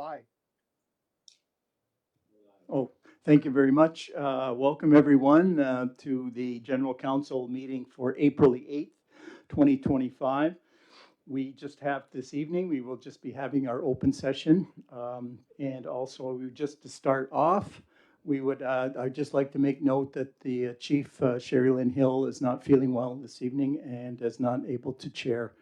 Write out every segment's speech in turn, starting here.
live. Oh, thank you very much. Welcome everyone to the General Council meeting for April the 8th, 2025. We just have this evening, we will just be having our open session. And also, just to start off, I'd just like to make note that the Chief Sherry Lynn Hill is not feeling well this evening and is not able to chair.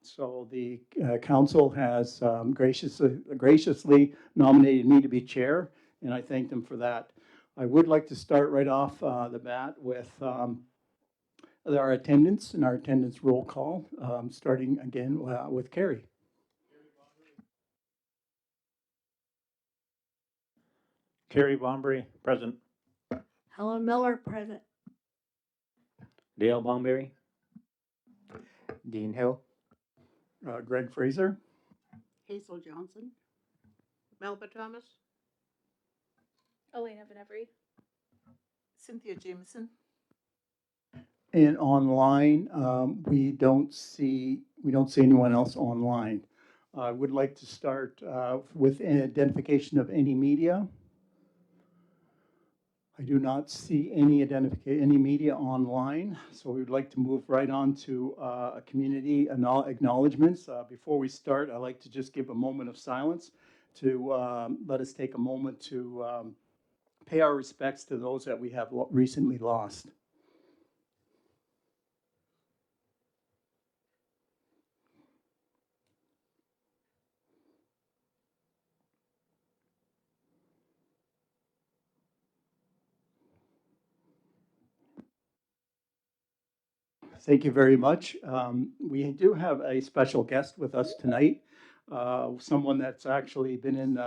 So the council has graciously nominated me to be chair, and I thank them for that. I would like to start right off the bat with our attendance and our attendance roll call, starting again with Carrie. Carrie Bomberry, present. Helen Miller, present. Dale Bomberry. Dean Hill. Greg Fraser. Hazel Johnson. Melba Thomas. Elena Venevri. Cynthia Jameson. And online, we don't see anyone else online. I would like to start with an identification of any media. I do not see any media online, so we would like to move right on to a community acknowledgements. Before we start, I'd like to just give a moment of silence to let us take a moment to pay our respects to those that we have recently lost. Thank you very much. We do have a special guest with us tonight, someone that's actually been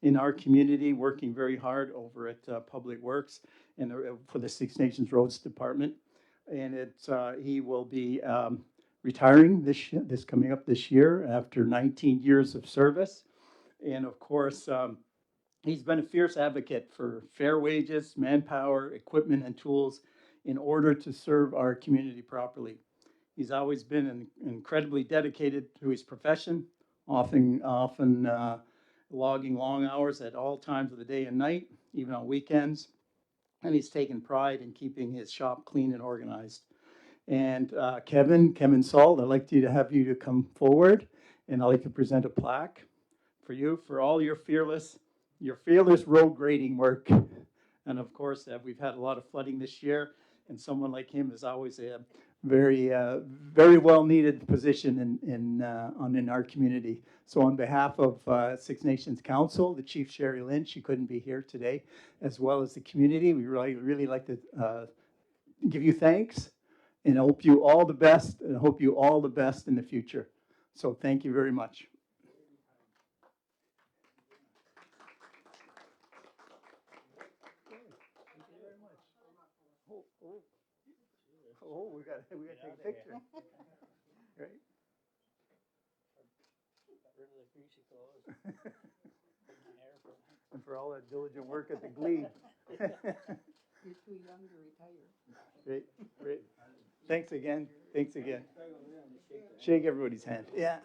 in our community working very hard over at Public Works and for the Six Nations Roads Department. And he will be retiring this coming up this year after 19 years of service. And of course, he's been a fierce advocate for fair wages, manpower, equipment, and tools in order to serve our community properly. He's always been incredibly dedicated to his profession, often logging long hours at all times of the day and night, even on weekends. And he's taken pride in keeping his shop clean and organized. And Kevin Salt, I'd like to have you to come forward, and I'd like to present a plaque for you for all your fearless road grading work. And of course, we've had a lot of flooding this year, and someone like him is always a very well needed position in our community. So on behalf of Six Nations Council, the Chief Sherry Lynn, she couldn't be here today, as well as the community, we really like to give you thanks and hope you all the best in the future. So thank you very much. Oh, we got to take a picture. Right? And for all that diligent work at the Glebe. You're too young to retire. Great. Thanks again. Shake everybody's hand. Yeah.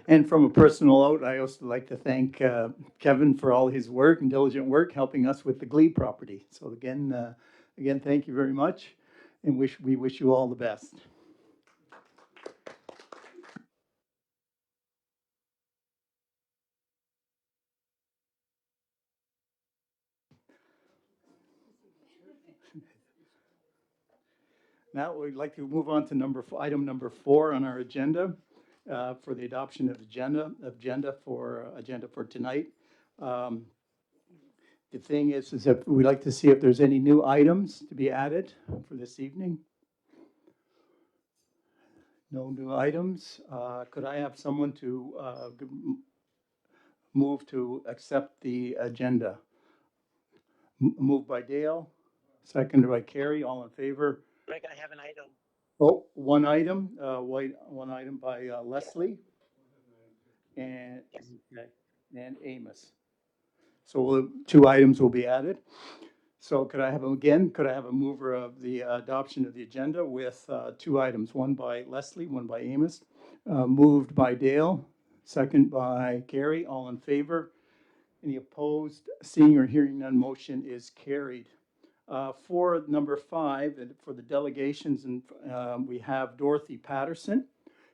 And from a personal note, I also like to thank Kevin for all his work and diligent work helping us with the Glebe property. So again, thank you very much, and we wish you all the best. Now we'd like to move on to item number 4 on our agenda for the adoption of agenda for tonight. The thing is that we'd like to see if there's any new items to be added for this evening. No new items. Could I have someone to Move to accept the agenda. Moved by Dale, seconded by Carrie, all in favor. Greg, I have an item. Oh, one item, one item by Leslie and, Yes. okay, and Amos. So 2 items will be added. So could I have, could I have a mover of the adoption of the agenda with 2 items, one by Leslie, one by Amos, moved by Dale, second by Gary, all in favor. Any opposed? Seeing or hearing none, motion is carried. For number 5, and for the delegations, and we have Dorothy Patterson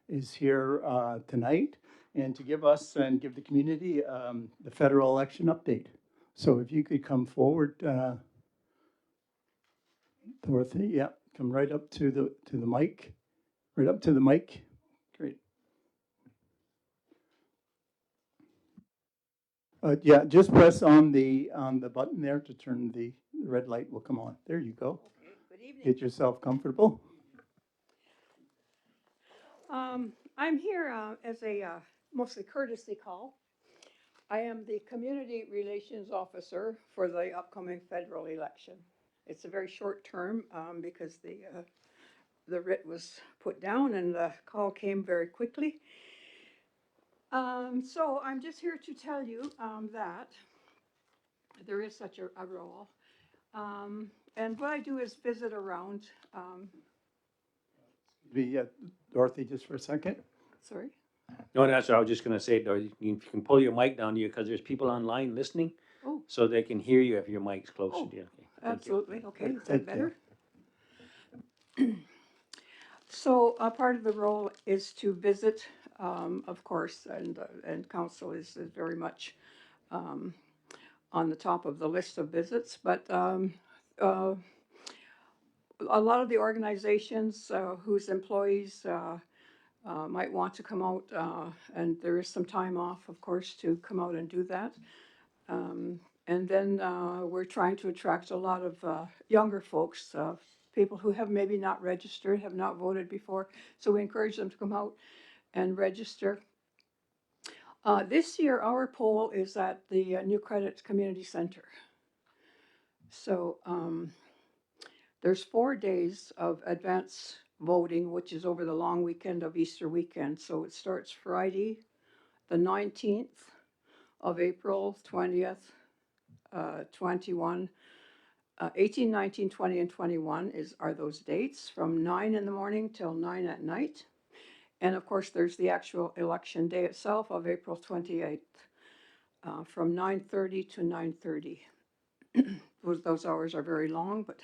is here tonight, and to give us and give the community the federal election update. So if you could come forward, Dorothy, yeah, come right up to the mic, right up to the mic. Great. Yeah, just press on the button there to turn the red light will come on. There you go. Okay, good evening. Get yourself comfortable. I'm here as a mostly courtesy call. I am the Community Relations Officer for the upcoming federal election. It's a very short term because the writ was put down and the call came very quickly. So I'm just here to tell you that there is such a role. And what I do is visit around. Dorothy, just for a second. Sorry? No, that's what I was just gonna say, Dorothy, you can pull your mic down to you, because there's people online listening. Oh. So they can hear you if your mic's closer to you. Okay, thank you. Absolutely. Okay, is Thank that you. better? So a part of the role is to visit, of course, and council is very much on the top of the list of visits. But a lot of the organizations whose employees might want to come out, and there is some time off, of course, to come out and do that. And then we're trying to attract a lot of younger folks, people who have maybe not registered, have not voted before. So we encourage them to come out and register. This year, our poll is at the New Credit Community Center. So there's 4 days of advance voting, which is over the long weekend of Easter weekend. So it starts Friday, the 19th of April, 20th, 21. 18, 19, 20, and 21 are those dates from 9 in the morning till 9 at night. And of course, there's the actual election day itself of April 28th from 9:30 to 9:30. Those hours are very long, but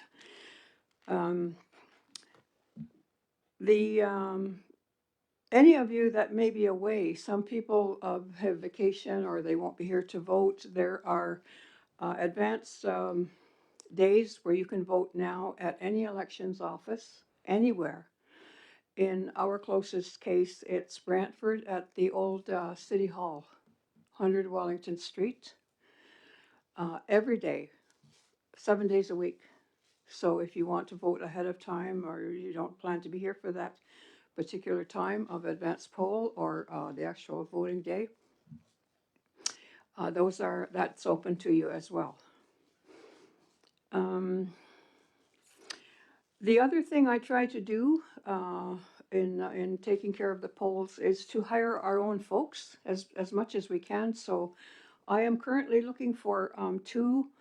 any of you that may be away, some people have vacation or they won't be here to vote. There are advance days where you can vote now at any elections office, anywhere. In our closest case, it's Brantford at the old City Hall, 100 Wellington Street, every day, 7 days a week. So if you want to vote ahead of time or you don't plan to be here for that particular time of advance poll or the actual voting day, that's open to you as well. The other thing I try to do in taking care of the polls is to hire our own folks as much as we can. So I am currently looking for 2,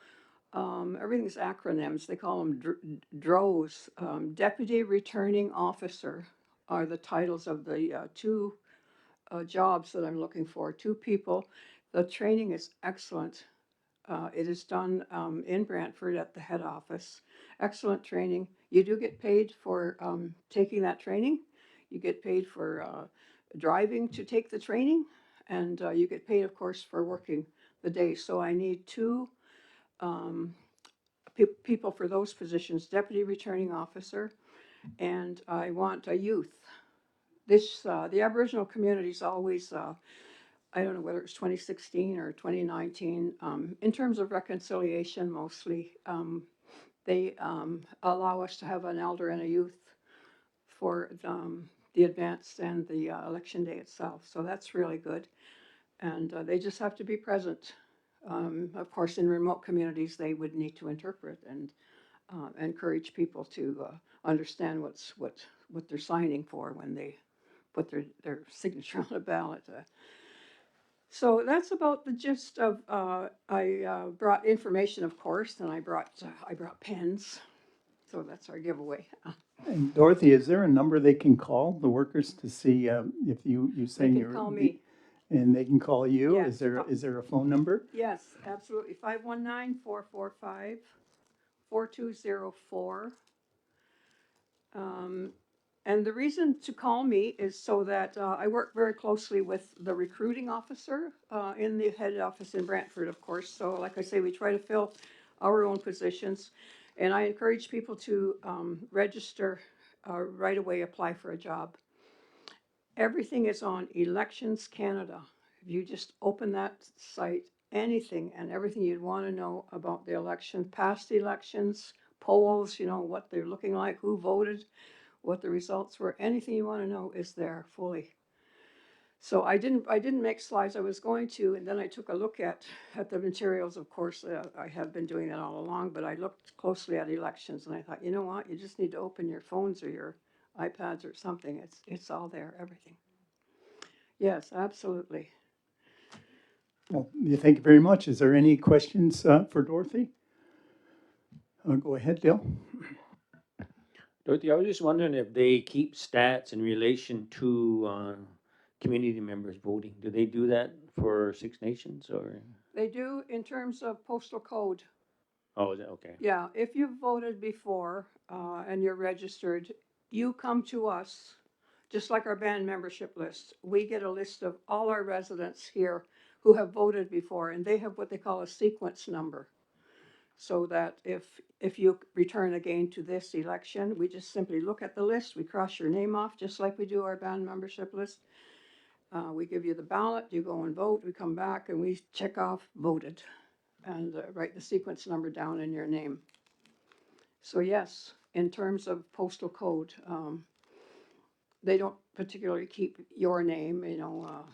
everything's acronyms, they call them DROs, Deputy Returning Officer are the titles of the 2 jobs that I'm looking for, 2 people. The training is excellent. It is done in Brantford at the head office. Excellent training. You do get paid for taking that training. You get paid for driving to take the training, and you get paid, of course, for working the day. So I need 2 people for those positions, Deputy Returning Officer, and I want a youth. The Aboriginal community's always I don't know whether it's 2016 or 2019, in terms of reconciliation mostly, they allow us to have an elder and a youth for the advance and the election day itself. So that's really good. and they just have to be present. Of course, in remote communities, they would need to interpret and encourage people to understand what they're signing for when they put their signature on a ballot. So that's about the gist of. I brought information, of course, and I brought pens. So that's our giveaway. And Dorothy, is there a number they can call the workers to see if you They saying can you're call me. and they can call you? Yes. Is there a phone number? Yes, absolutely. 519-445-4204. And the reason to call me is so that I work very closely with the recruiting officer in the head office in Brantford, of course. So like I say, we try to fill our own positions. And I encourage people to register right away, apply for a job. Everything is on Elections Canada. If you just open that site, anything and everything you'd want to know about the election, past elections, polls, you know, what they're looking like, who voted, what the results were, anything you want to know is there fully. So I didn't make slides. I was going to, and then I took a look at the materials. Of course, I have been doing that all along, but I looked closely at elections, and I thought, you know what? You just need to open your phones or your iPads or something. It's all there, everything. Yes, absolutely. Well, thank you very much. Is there any questions for Dorothy? Go ahead, Dale. Dorothy, I was just wondering if they keep stats in relation to community members voting. Do they do that for Six Nations or? They do in terms of postal code. Oh, is that okay? Yeah, if you've voted before and you're registered, you come to us, just like our band membership list. We get a list of all our residents here who have voted before, and they have what they call a sequence number. So that if you return again to this election, we just simply look at the list, we cross your name off, just like we do our band membership list. We give you the ballot, you go and vote, we come back and we check off voted and write the sequence number down in your name. So yes, in terms of postal code, they don't particularly keep your name, you know,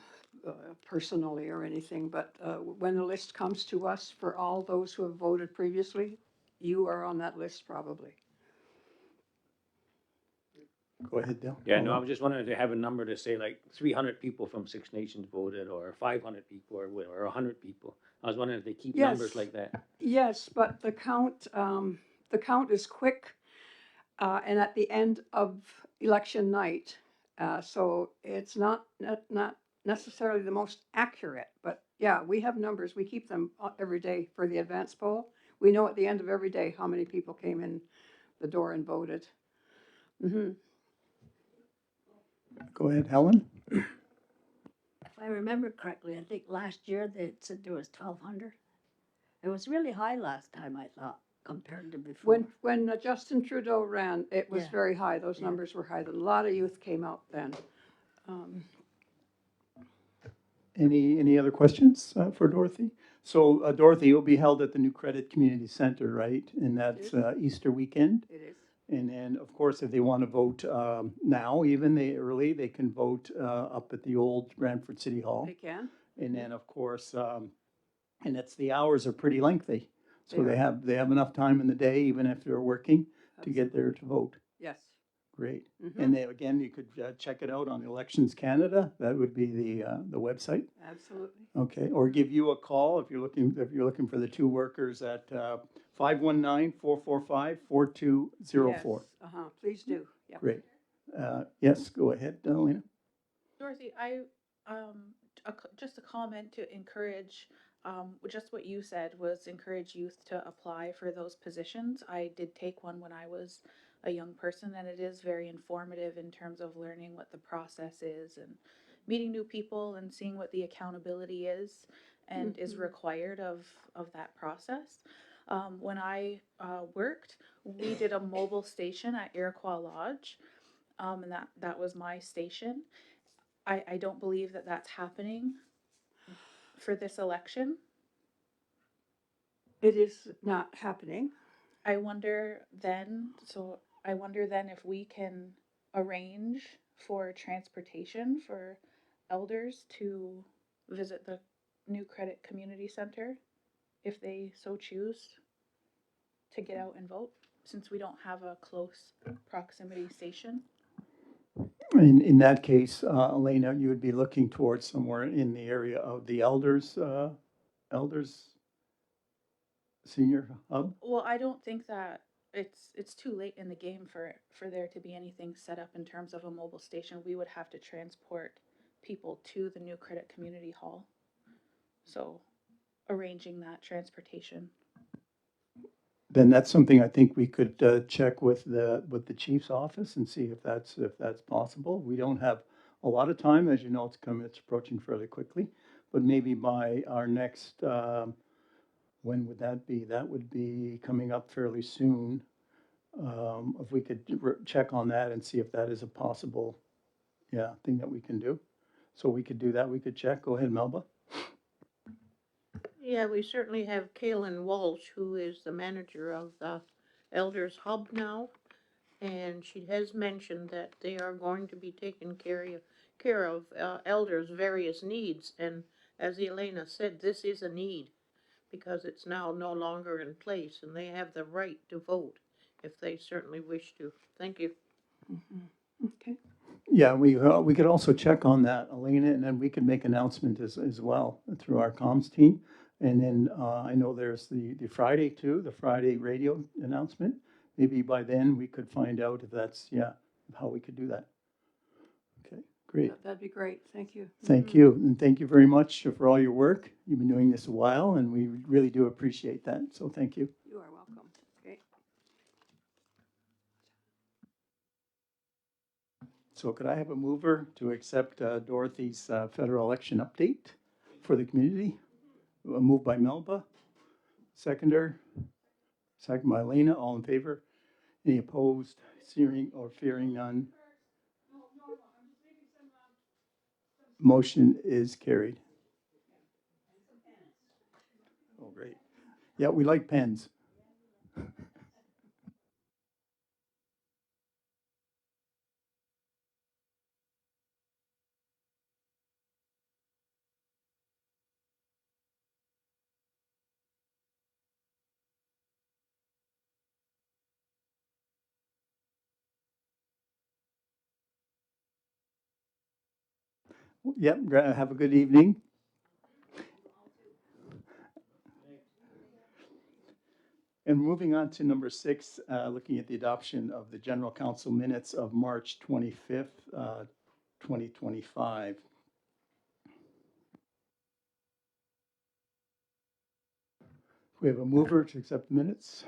personally or anything, but when the list comes to us for all those who have voted previously, you are on that list probably. Go ahead, Dale. Yeah, no, I was just wondering if they have a number to say like 300 people from Six Nations voted or 500 people or 100 people. I was wondering if they keep numbers Yes. like that. Yes, but the count is quick, and at the end of election night, so it's not necessarily the most accurate. But yeah, we have numbers. We keep them every day for the advance poll. We know at the end of every day how many people came in the door and voted. Mm-hmm. Go ahead, Helen. If I remember correctly, I think last year they said there was 1,200. It was really high last time, I thought, compared to before. When Justin Trudeau ran, it was Yeah. very high. Those Yeah. numbers were high. A lot of youth came out then. Any other questions for Dorothy? So Dorothy, you'll be held at the New Credit Community Center, right? And that's Easter weekend. It is. And then, of course, if they want to vote now, even they can vote up at the old Brantford City Hall. They can. And then, of course, and it's the hours are pretty lengthy, so They are. they have enough time in the day, even if they're working, to get there to vote. Yes. Great. Mhm. And then again, you could check it out on Elections Canada. That would be the website. Absolutely. Okay, or give you a call if you're looking for the two workers at 519-445-4204. Yes. Please do. Yep. Great. Yes, go ahead, Elena. Dorothy, just a comment to encourage, just what you said was encourage youth to apply for those positions. I did take one when I was a young person, and it is very informative in terms of learning what the process is and meeting new people and seeing what the accountability is and is required of that process. When I worked, we did a mobile station at Iroquois Lodge, and that was my station. I don't believe that that's happening for this election. It is not happening. I wonder then if we can arrange for transportation for elders to visit the New Credit Community Center if they so choose to get out and vote, since we don't have a close proximity station. In that case, Elena, you would be looking towards somewhere in the area of the elders senior hub? Well, I don't think that it's too late in the game for there to be anything set up in terms of a mobile station. We would have to transport people to the New Credit Community Hall. So arranging that transportation. Then that's something I think we could check with the chief's office and see if that's possible. We don't have a lot of time, as you know, it's approaching fairly quickly, but maybe by our next, when would that be? That would be coming up fairly soon. If we could check on that and see if that is a possible, yeah, thing that we can do. So we could do that. We could check. Go ahead, Melba. Yeah, we certainly have Kaylin Walsh, who is the manager of the Elders Hub now, and she has mentioned that they are going to be taking care of elders' various needs. And as Elena said, this is a need because it's now no longer in place, and they have the right to vote if they certainly wish to. Thank you. Okay. Yeah, we could also check on that, Elena, and then we could make announcement as well through our comms team. And then I know there's the Friday too, the Friday radio announcement. Maybe by then we could find out if that's, yeah, how we could do that. Okay, great. That'd be great. Thank you. Thank you, and thank you very much for all your work. You've been doing this a while, and we really do appreciate that, so thank you. You are welcome. Okay. So could I have a mover to accept Dorothy's federal election update for the community? A move by Melba, second by Elena, all in favor? Any opposed, seeing or fearing none? Motion is carried. Oh, great. Yeah, we like pens. Yep, have a good evening. And moving on to number 6, looking at the adoption of the General Council minutes of March 25th, 2025. We have a mover to accept the minutes.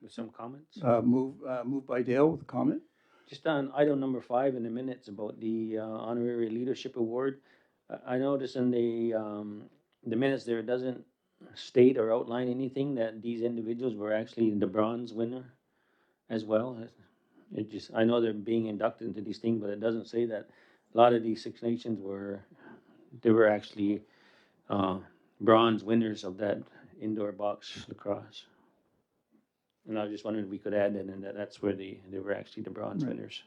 With some comments. Move by Dale with a comment. Just on item number 5 in the minutes about the honorary leadership award, I noticed in the minutes there, it doesn't state or outline anything that these individuals were actually the bronze winner as well. It just, I know they're being inducted into these things, but it doesn't say that a lot of these Six Nations were actually bronze winners of that indoor box lacrosse. And I was just wondering if we could add that, and that's where they were actually the bronze Right. winners.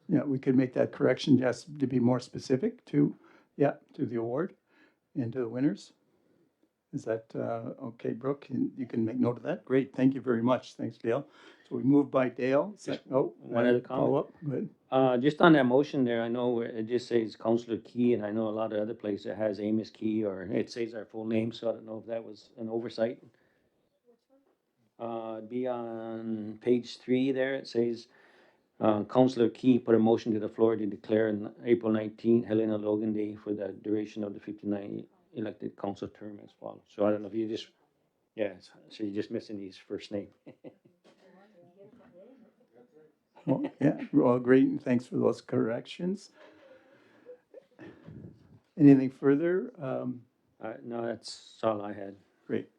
Yeah, we could make that correction just to be more specific to the award and to the winners. Is that okay, Brooke? You can make note of that. Great, thank you very much. Thanks, Dale. So we moved by Dale. One other comment. Follow up. Go ahead. Just on that motion there, I know where it just says Councillor Key, and I know a lot of other places it has Amos Key, or it says our full name, so I don't know if that was an oversight. It'd be on page 3 there, it says, Councillor Key put a motion to the floor to declare on April 19th Helena Logan Day for the duration of the 59 elected council term as follows. So I don't know if you just, yeah, so you're just missing his first name. Well, yeah, well, great. Thanks for those corrections. Anything further? No, that's all I had. Great.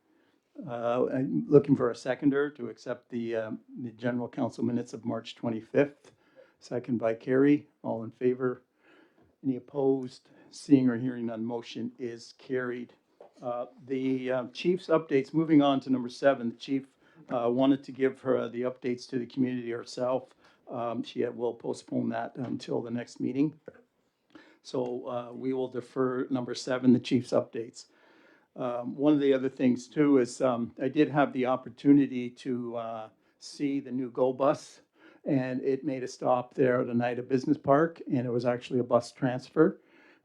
I'm looking for a seconder to accept the General Council minutes of March 25th. Second by Carrie. All in favor? Any opposed? Seeing or hearing none, motion is carried. The chief's updates, moving on to number 7, the chief wanted to give her the updates to the community herself. She will postpone that until the next meeting. So we will defer number 7, the chief's updates. One of the other things too is I did have the opportunity to see the new Go Bus, and it made a stop there at Oneida Business Park, and it was actually a bus transfer.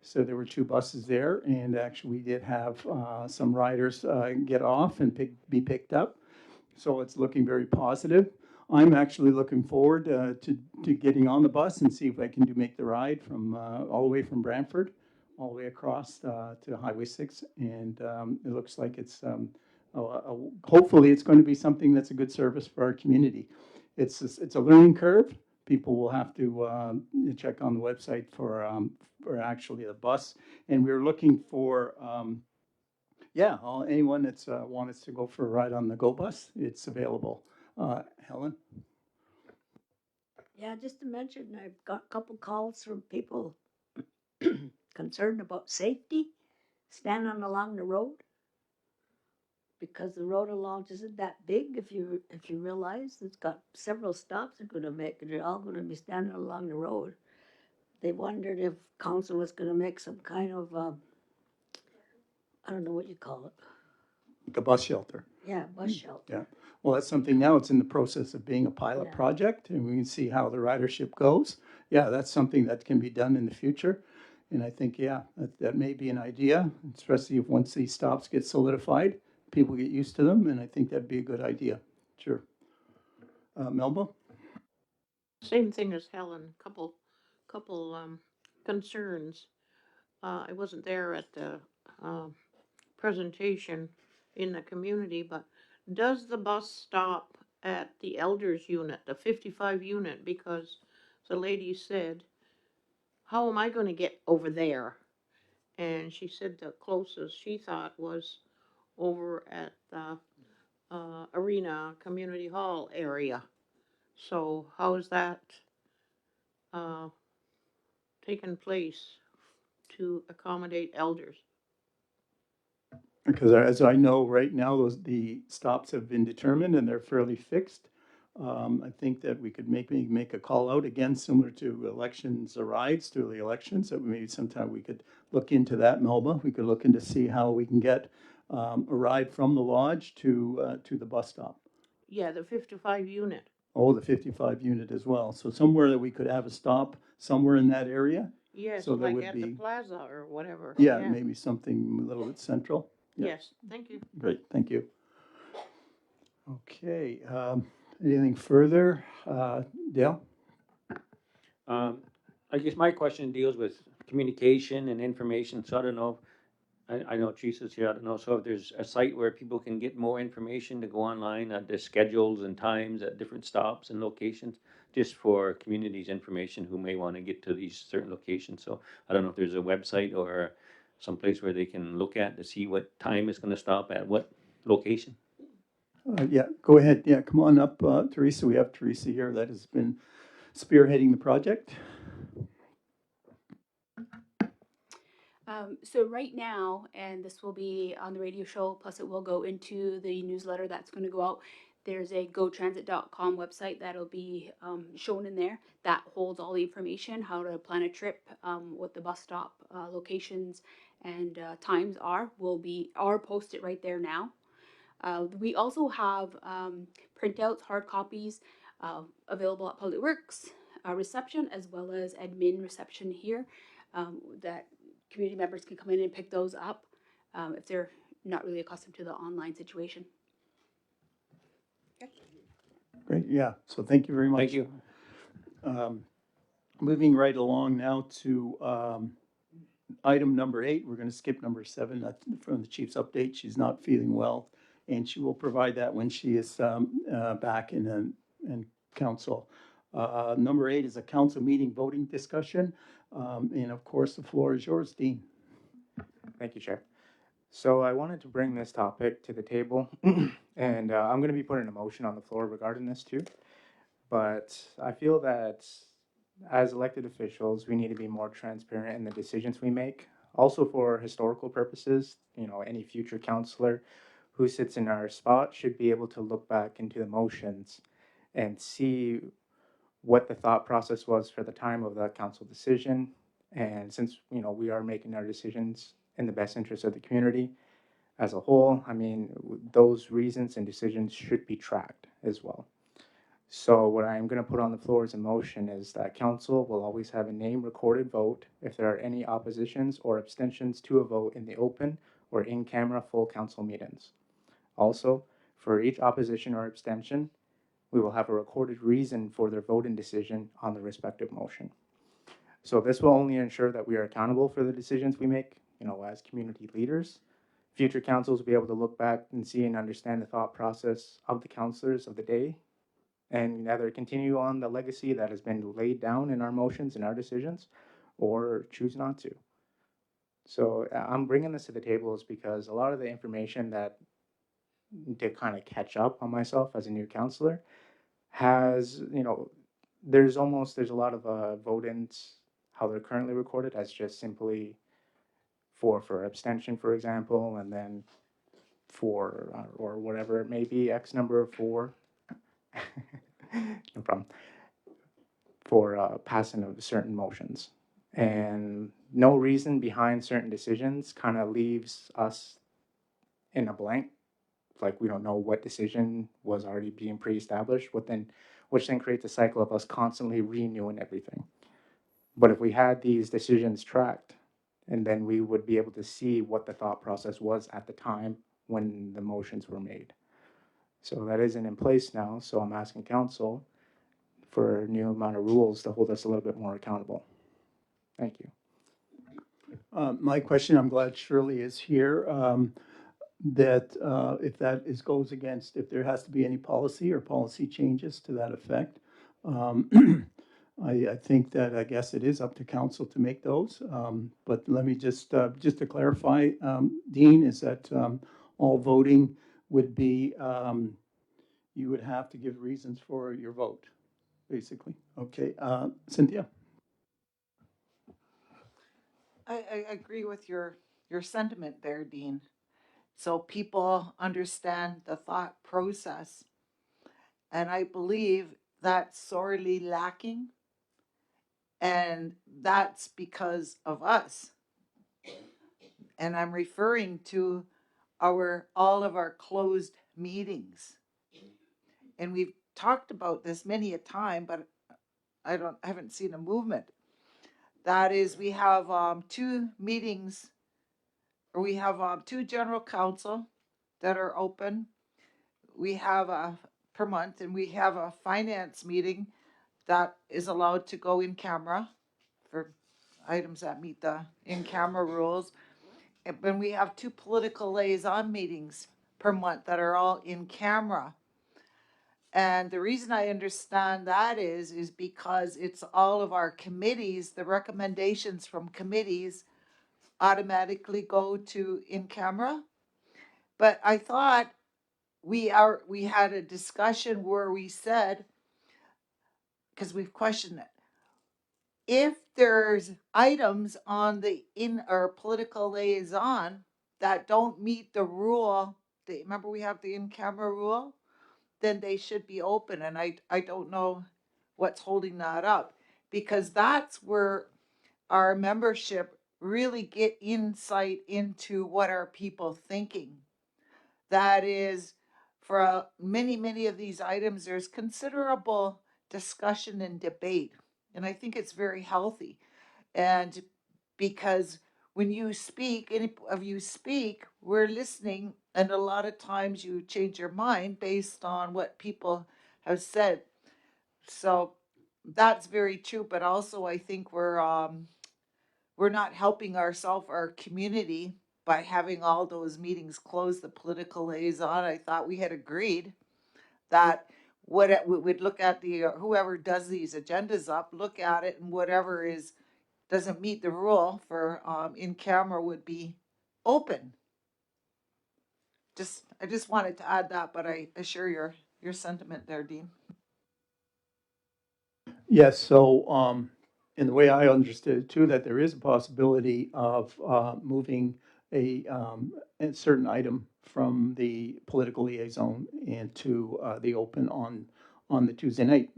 So there were 2 buses there, and actually we did have some riders get off and be picked up. So it's looking very positive. I'm actually looking forward to getting on the bus and see if I can make the ride from all the way from Brantford, all the way across to Highway 6. And it looks like it's hopefully it's going to be something that's a good service for our community. It's a learning curve. People will have to check on the website for actually the bus. And we're looking for yeah, anyone that's wants to go for a ride on the Go Bus, it's available. Helen? Yeah, just to mention, I've got a couple calls from people concerned about safety, standing along the road. Because the road along isn't that big, if you realize it's got several stops they're gonna make, and they're all gonna be standing along the road. They wondered if council was gonna make some kind of, I don't know what you call it, The bus shelter. yeah, bus shelter. Yeah. Well, that's something now, it's in the process of being a pilot Yeah. project, and we can see how the ridership goes. Yeah, that's something that can be done in the future. And I think, yeah, that may be an idea, especially if once these stops get solidified, people get used to them, and I think that'd be a good idea. Sure. Melba? Same thing as Helen, couple concerns. I wasn't there at the presentation in the community, but does the bus stop at the elders unit, the 55 unit? Because the lady said, how am I going to get over there? And she said the closest she thought was over at the arena community hall area. So how is that uh, taking place to accommodate elders? Because as I know, right now, the stops have been determined and they're fairly fixed. I think that we could maybe make a call out again, similar to elections or rides to the elections, that maybe sometime we could look into that, Melba. We could look into see how we can get a ride from the lodge to the bus stop. Yeah, the 55 unit. Oh, the 55 unit as well. So somewhere that we could have a stop somewhere in that area. Yes, So there like would at the be, plaza or whatever. yeah, maybe something a little bit central. Yeah. Yes, thank you. Great, thank you. Okay, anything further? Dale? I guess my question deals with communication and information, so I don't know, I know Teresa's here, I don't know, so if there's a site where people can get more information to go online at the schedules and times at different stops and locations, just for communities' information who may want to get to these certain locations. So I don't know if there's a website or someplace where they can look at to see what time it's gonna stop at what location. Yeah, go ahead. Yeah, come on up, Teresa. We have Teresa here that has been spearheading the project. So right now, and this will be on the radio show, plus it will go into the newsletter that's going to go out. There's a gotransit.com website that'll be shown in there that holds all the information, how to plan a trip, what the bus stop locations and times are posted right there now. We also have printouts, hard copies available at Public Works reception, as well as admin reception here, that community members can come in and pick those up if they're not really accustomed to the online situation. Great, yeah. So thank you very much. Thank you. Moving right along now to item number 8. We're going to skip number 7 from the chief's update. She's not feeling well, and she will provide that when she is back in council. Number 8 is a council meeting voting discussion. And of course, the floor is yours, Dean. Thank you, Chair. So I wanted to bring this topic to the table, and I'm going to be putting a motion on the floor regarding this too. But I feel that as elected officials, we need to be more transparent in the decisions we make. Also for historical purposes, any future councillor who sits in our spot should be able to look back into the motions and see what the thought process was for the time of that council decision, And since, we are making our decisions in the best interest of the community as a whole, I mean, those reasons and decisions should be tracked as well. So what I'm going to put on the floor as a motion is that council will always have a name recorded vote if there are any oppositions or abstentions to a vote in the open or in-camera full council meetings. Also, for each opposition or abstention, we will have a recorded reason for their vote and decision on the respective motion. So this will only ensure that we are accountable for the decisions we make, as community leaders. Future councils will be able to look back and see and understand the thought process of the councilors of the day and either continue on the legacy that has been laid down in our motions and our decisions or choose not to. So I'm bringing this to the table is because a lot of the information that to kind of catch up on myself as a new counselor has, there's a lot of vote-ins, how they're currently recorded as just simply for abstention, for example, and then for, or whatever it may be, X number of four, no problem, for passing of certain motions. And no reason behind certain decisions kind of leaves us in a blank. Like we don't know what decision was already being pre-established, which then creates a cycle of us constantly renewing everything. But if we had these decisions tracked, and then we would be able to see what the thought process was at the time when the motions were made. So that isn't in place now. So I'm asking council for a new amount of rules to hold us a little bit more accountable. Thank you. My question, I'm glad Shirley is here, that if that goes against, if there has to be any policy or policy changes to that effect, I think that, I guess it is up to council to make those. But let me just to clarify, Dean, is that all voting would be, you would have to give reasons for your vote, basically. Okay, Cynthia? I agree with your sentiment there, Dean. So people understand the thought process. And I believe that's sorely lacking. And that's because of us. And I'm referring to all of our closed meetings. And we've talked about this many a time, but I haven't seen a movement. That is, we have two meetings, or we have two general council that are open. We have per month, and we have a finance meeting that is allowed to go in camera for items that meet the in camera rules. And when we have two political liaison meetings per month that are all in camera. And the reason I understand that is because it's all of our committees, the recommendations from committees automatically go to in camera. But I thought we had a discussion where we said, because we've questioned it, if there's items on the in our political liaison that don't meet the rule, remember we have the in camera rule, then they should be open. And I don't know what's holding that up, because that's where our membership really get insight into what are people thinking. That is, for many of these items, there's considerable discussion and debate. And I think it's very healthy. And because when you speak, any of you speak, we're listening. And a lot of times you change your mind based on what people have said. So that's very true. But also, I think we're not helping ourselves, our community, by having all those meetings closed. The political liaison, I thought we had agreed that we'd look at the whoever does these agendas up, look at it, and whatever doesn't meet the rule for in camera would be open. I just wanted to add that, but I share your sentiment there, Dean. Yes, so in the way I understood it too, that there is a possibility of moving a certain item from the political liaison into the open on the Tuesday night,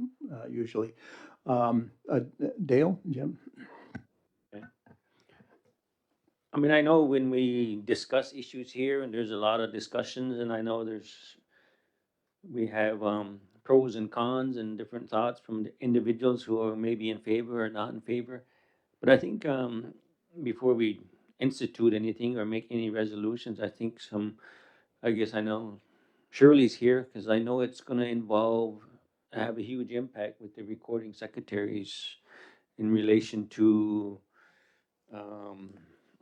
usually. Dale, Jim? I mean, I know when we discuss issues here, and there's a lot of discussions, and I know we have pros and cons and different thoughts from the individuals who are maybe in favor or not in favor. But I think before we institute anything or make any resolutions, I think I guess I know Shirley's here because I know it's going to have a huge impact with the recording secretaries in relation to, um,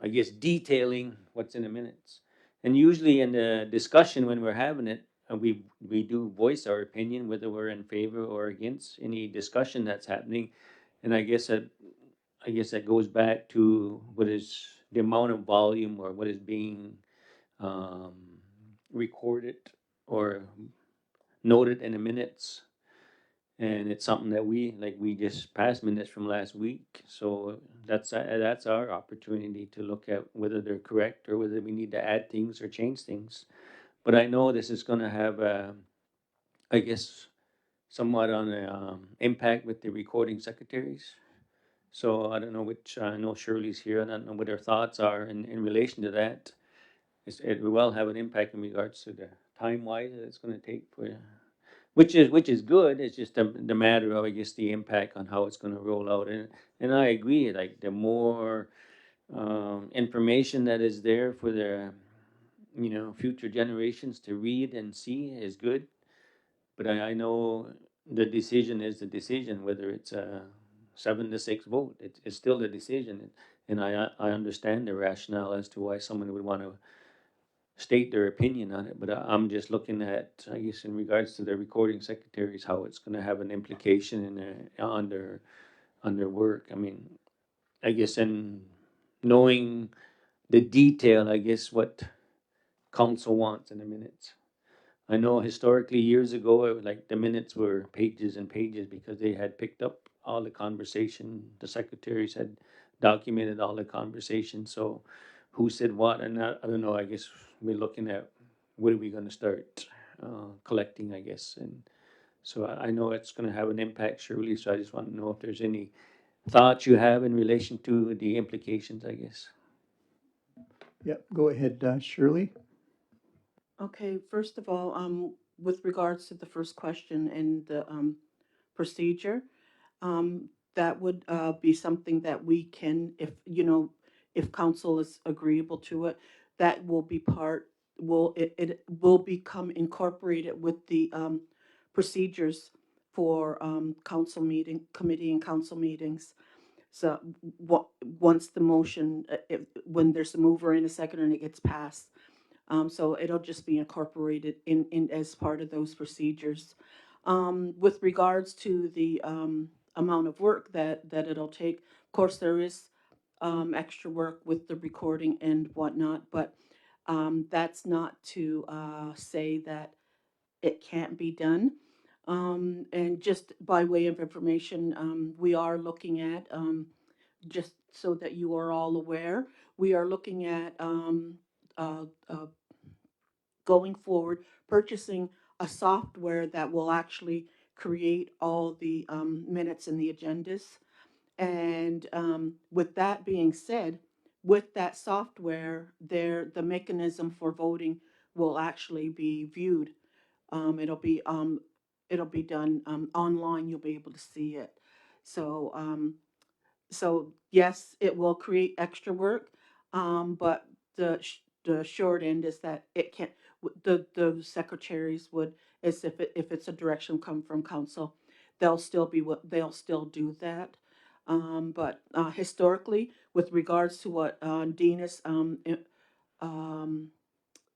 I guess, detailing what's in the minutes. And usually in the discussion when we're having it, we do voice our opinion whether we're in favor or against any discussion that's happening. And I guess that goes back to what is the amount of volume or what is being um, recorded or noted in the minutes. And it's something that we just passed minutes from last week. So that's our opportunity to look at whether they're correct or whether we need to add things or change things. But I know this is going to have, I guess, somewhat on a impact with the recording secretaries. So I don't know I know Shirley's here. I don't know what her thoughts are in relation to that. It will have an impact in regards to the time wise that it's going to take for, which is good. It's just the matter of, I guess, the impact on how it's going to roll out. And I agree. Like the more information that is there for the future generations to read and see is good. But I know the decision is the decision, whether it's a 7-6 vote. It's still a decision, and I understand the rationale as to why someone would want to state their opinion on it. But I'm just looking at, I guess, in regards to the recording secretaries, how it's going to have an implication on their work. I mean, I guess, in knowing the detail, I guess what council wants in the minutes. I know historically years ago, like the minutes were pages and pages because they had picked up all the conversation. The secretaries had documented all the conversation. So who said what? And I don't know, I guess we're looking at what are we going to start collecting, I guess. And so I know it's going to have an impact, surely. So I just want to know if there's any thoughts you have in relation to the implications, I guess. Yeah, go ahead, Shirley. Okay, first of all, with regards to the first question and the procedure, that would be something that we can, if if council is agreeable to it, that will be it will become incorporated with the procedures for council meeting committee and council meetings. So once the motion, when there's a mover and a second and it gets passed, so it'll just be incorporated in as part of those procedures. With regards to the amount of work that it'll take, of course, there is extra work with the recording and whatnot, but that's not to say that it can't be done. And just by way of information, we are looking at, just so that you are all aware, we are looking at going forward, purchasing a software that will actually create all the minutes and the agendas. And with that being said, with that software, the mechanism for voting will actually be viewed. It'll be done online. You'll be able to see it. So so yes, it will create extra work, but the short end is that it can't. The secretaries would, as if it's a direction come from council, they'll still do that. But historically, with regards to what Dean is um,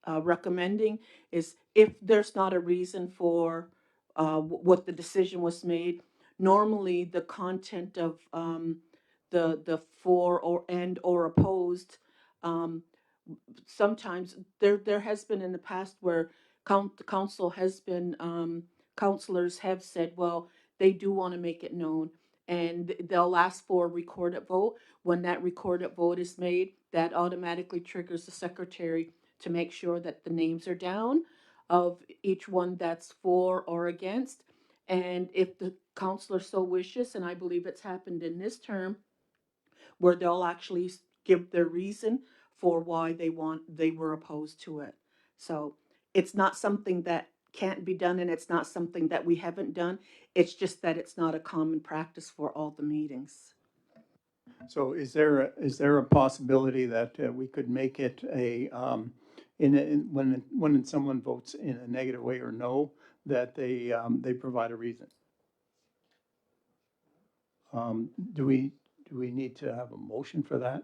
recommending, is if there's not a reason for what the decision was made, normally the content of the for or opposed, um, sometimes there has been in the past where the council has been councilors have said, well, they do want to make it known, and they'll ask for a recorded vote. When that recorded vote is made, that automatically triggers the secretary to make sure that the names are down of each one that's for or against. And if the counselor so wishes, and I believe it's happened in this term, where they'll actually give their reason for why they were opposed to it. So it's not something that can't be done, and it's not something that we haven't done. It's just that it's not a common practice for all the meetings. So is there a possibility that we could make it when someone votes in a negative way or no, that they provide a reason? Do we need to have a motion for that?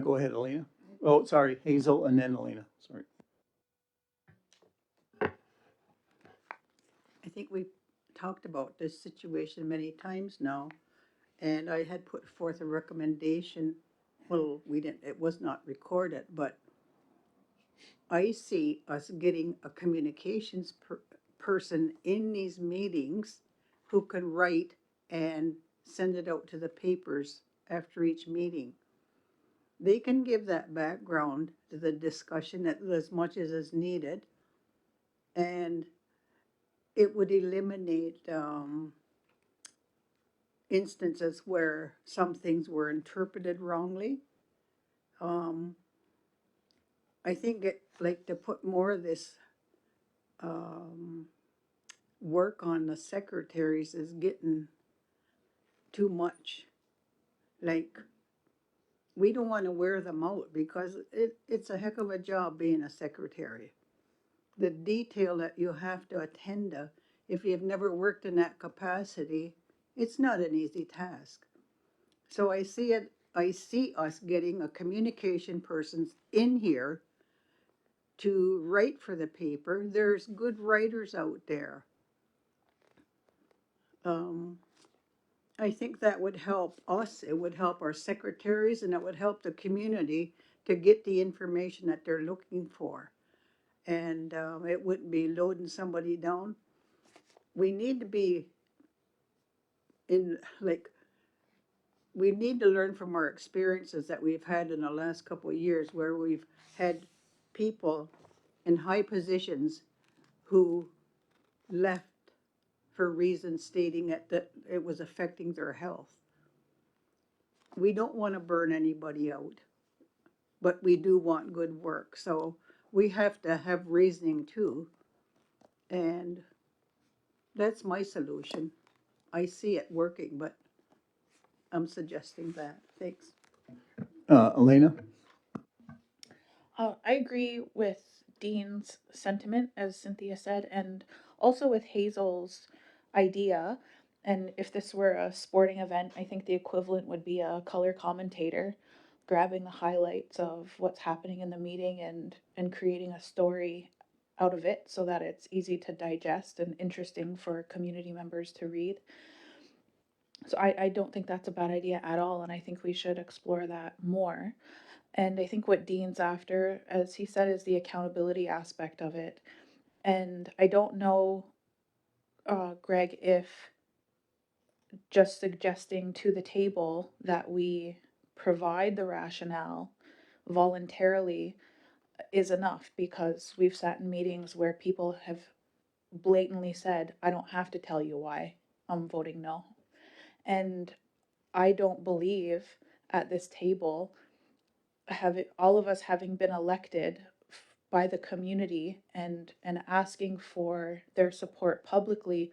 Go ahead, Elena. Oh, sorry, Hazel and then Elena, sorry. I think we've talked about this situation many times now, and I had put forth a recommendation. Well, we didn't, it was not recorded, but I see us getting a communications person in these meetings who can write and send it out to the papers after each meeting. They can give that background to the discussion as much as is needed, and it would eliminate instances where some things were interpreted wrongly. I think like to put more of this work on the secretaries is getting too much. Like, we don't want to wear them out because it's a heck of a job being a secretary. The detail that you have to attend to, if you've never worked in that capacity, it's not an easy task. So I see us getting a communication person in here to write for the paper. There's good writers out there. I think that would help us, it would help our secretaries, and it would help the community to get the information that they're looking for. And it wouldn't be loading somebody down. We need to be we need to learn from our experiences that we've had in the last couple of years where we've had people in high positions who left for reasons stating that it was affecting their health. We don't want to burn anybody out, but we do want good work. So we have to have reasoning too. And that's my solution. I see it working, but I'm suggesting that. Thanks. Elena? I agree with Dean's sentiment, as Cynthia said, and also with Hazel's idea. And if this were a sporting event, I think the equivalent would be a color commentator grabbing the highlights of what's happening in the meeting and creating a story out of it so that it's easy to digest and interesting for community members to read. So I don't think that's a bad idea at all, and I think we should explore that more. And I think what Dean's after, as he said, is the accountability aspect of it. And I don't know, Greg, if just suggesting to the table that we provide the rationale voluntarily is enough, because we've sat in meetings where people have blatantly said, I don't have to tell you why I'm voting no. And I don't believe at this table, all of us having been elected by the community and asking for their support publicly,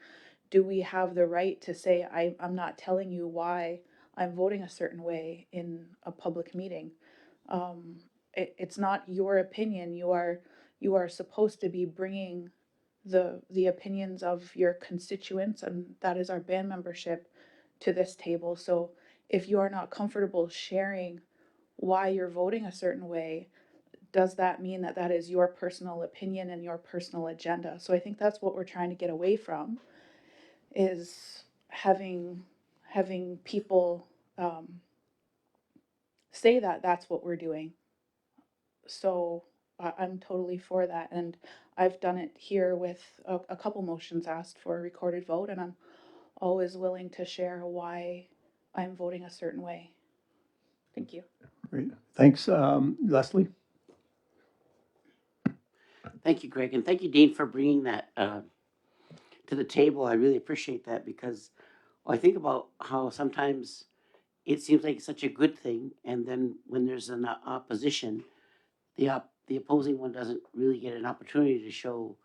do we have the right to say, I'm not telling you why I'm voting a certain way in a public meeting? It's not your opinion. You are supposed to be bringing the opinions of your constituents, and that is our band membership, to this table. So if you are not comfortable sharing why you're voting a certain way, does that mean that that is your personal opinion and your personal agenda? So I think that's what we're trying to get away from, is having people say that that's what we're doing. So I'm totally for that, and I've done it here with a couple motions asked for a recorded vote, and I'm always willing to share why I'm voting a certain way. Thank you. Great. Thanks. Leslie? Thank you, Greg, and thank you, Dean, for bringing that to the table. I really appreciate that, because I think about how sometimes it seems like such a good thing, and then when there's an opposition, the opposing one doesn't really get an opportunity to show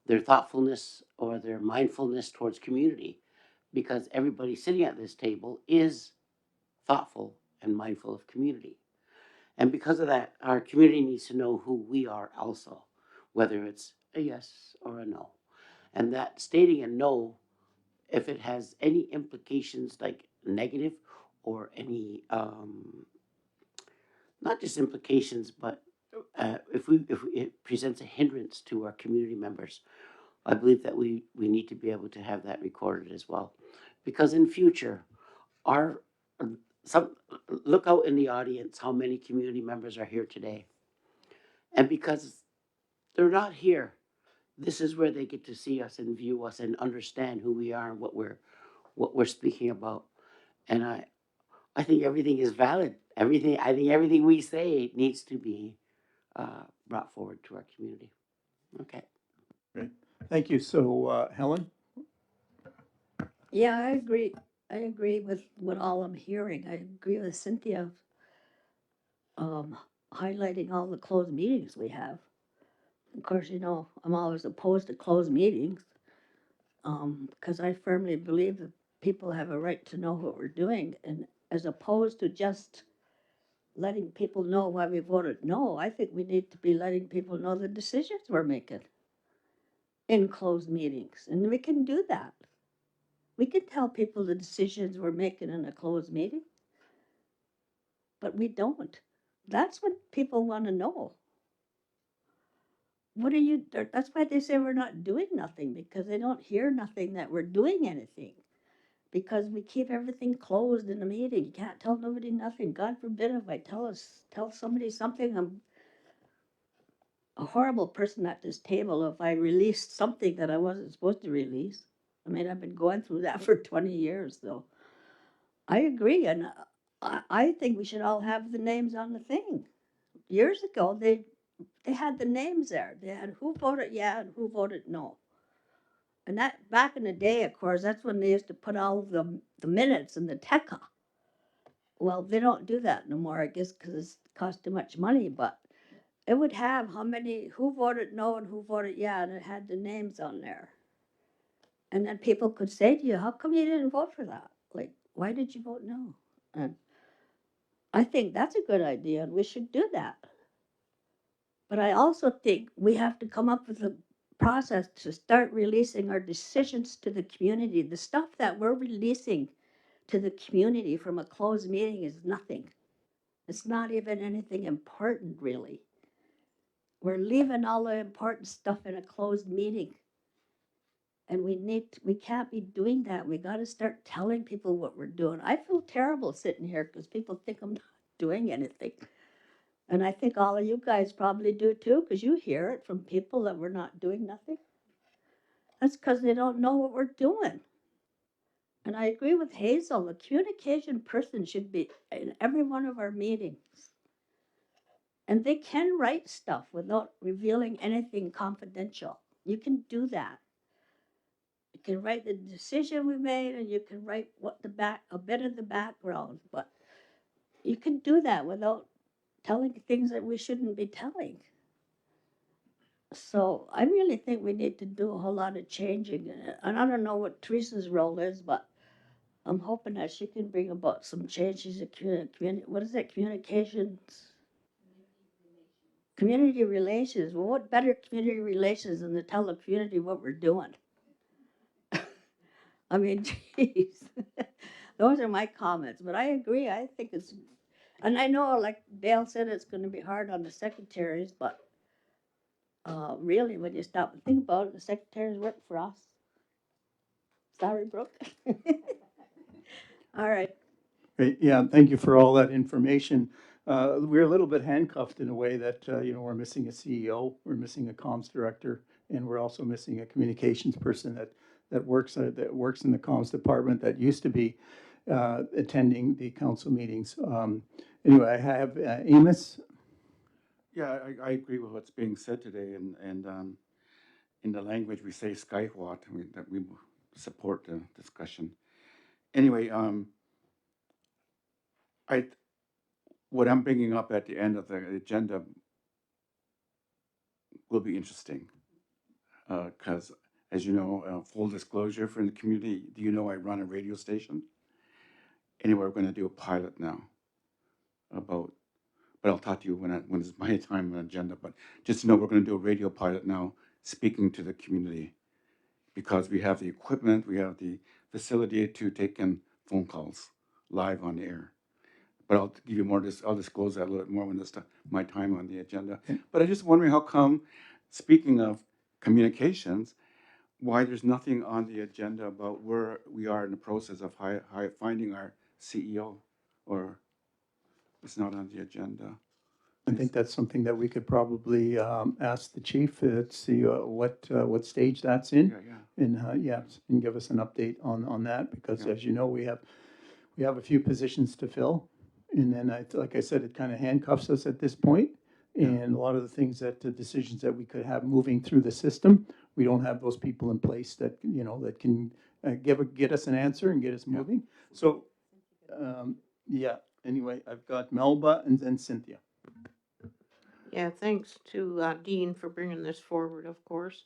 their thoughtfulness or their mindfulness towards community, because everybody sitting at this table is thoughtful and mindful of community. And because of that, our community needs to know who we are also, whether it's a yes or a no. And that stating a no, if it has any implications like negative or any, not just implications, but if it presents a hindrance to our community members, I believe that we need to be able to have that recorded as well. Because in future, our, some, look out in the audience, how many community members are here today. And because they're not here, this is where they get to see us and view us and understand who we are and what we're speaking about. And I think everything is valid. I think everything we say needs to be brought forward to our community. Okay. Great. Thank you. So, Helen? Yeah, I agree. I agree with what all I'm hearing. I agree with Cynthia, um, highlighting all the closed meetings we have. Of course, you know, I'm always opposed to closed meetings, because I firmly believe that people have a right to know what we're doing, and as opposed to just letting people know why we voted no, I think we need to be letting people know the decisions we're making in closed meetings, and we can do that. We can tell people the decisions we're making in a closed meeting, but we don't. That's what people want to know. What are you, that's why they say we're not doing nothing, because they don't hear nothing that we're doing anything. Because we keep everything closed in the meeting. You can't tell nobody nothing. God forbid if I tell somebody something, I'm a horrible person at this table if I released something that I wasn't supposed to release. I mean, I've been going through that for 20 years, so I agree. And I think we should all have the names on the thing. Years ago, they had the names there. They had who voted yeah and who voted no. And that back in the day, of course, that's when they used to put all of the minutes in the teca. Well, they don't do that no more, I guess, because it costs too much money. But it would have how many, who voted no and who voted yeah, and it had the names on there. And then people could say to you, how come you didn't vote for that? Like, why did you vote no? And I think that's a good idea, and we should do that. But I also think we have to come up with a process to start releasing our decisions to the community. The stuff that we're releasing to the community from a closed meeting is nothing. It's not even anything important, really. We're leaving all the important stuff in a closed meeting. And we can't be doing that. We got to start telling people what we're doing. I feel terrible sitting here because people think I'm not doing anything. And I think all of you guys probably do too, because you hear it from people that we're not doing nothing. That's because they don't know what we're doing. And I agree with Hazel. The communication person should be in every one of our meetings. And they can write stuff without revealing anything confidential. You can do that. You can write the decision we made, and you can write a bit of the background. But you can do that without telling things that we shouldn't be telling. So I really think we need to do a whole lot of changing. And I don't know what Teresa's role is, but I'm hoping that she can bring about some changes in what is it, communications? Community relations. Well, what better community relations than to tell the community what we're doing? I mean, geez. Those are my comments, but I agree. I think it's, and I know, like Dale said, it's going to be hard on the secretaries, but really, when you stop and think about it, the secretaries work for us. Sorry, Brooke. All right. Great. Yeah, thank you for all that information. We're a little bit handcuffed in a way that, we're missing a CEO, we're missing a comms director, and we're also missing a communications person that works in the comms department that used to be attending the council meetings. Anyway, I have Amos. Yeah, I agree with what's being said today, and in the language we say "skyhwat," that we support the discussion. Anyway, I, what I'm bringing up at the end of the agenda will be interesting. Because, as you know, full disclosure for the community, do you know I run a radio station? Anyway, we're going to do a pilot now about, but I'll talk to you when it's my time on the agenda. But just to know, we're going to do a radio pilot now, speaking to the community, because we have the equipment, we have the facility to take in phone calls live on the air. But I'll give you more. I'll disclose that a little bit more when it's my time on the agenda. But I just wondering how come, speaking of communications, why there's nothing on the agenda about where we are in the process of finding our CEO, or it's not on the agenda. I think that's something that we could probably ask the chief to see what stage that's in. Yeah, yeah. And yeah, and give us an update on that, because Yeah. as you know, we have a few positions to fill. And then like I said, it kind of handcuffs us at this point. Yeah. And a lot of the decisions that we could have moving through the system, we don't have those people in place that, that can get us an answer and get us Yeah. moving. So, yeah, anyway, I've got Melba and then Cynthia. Yeah, thanks to Dean for bringing this forward, of course.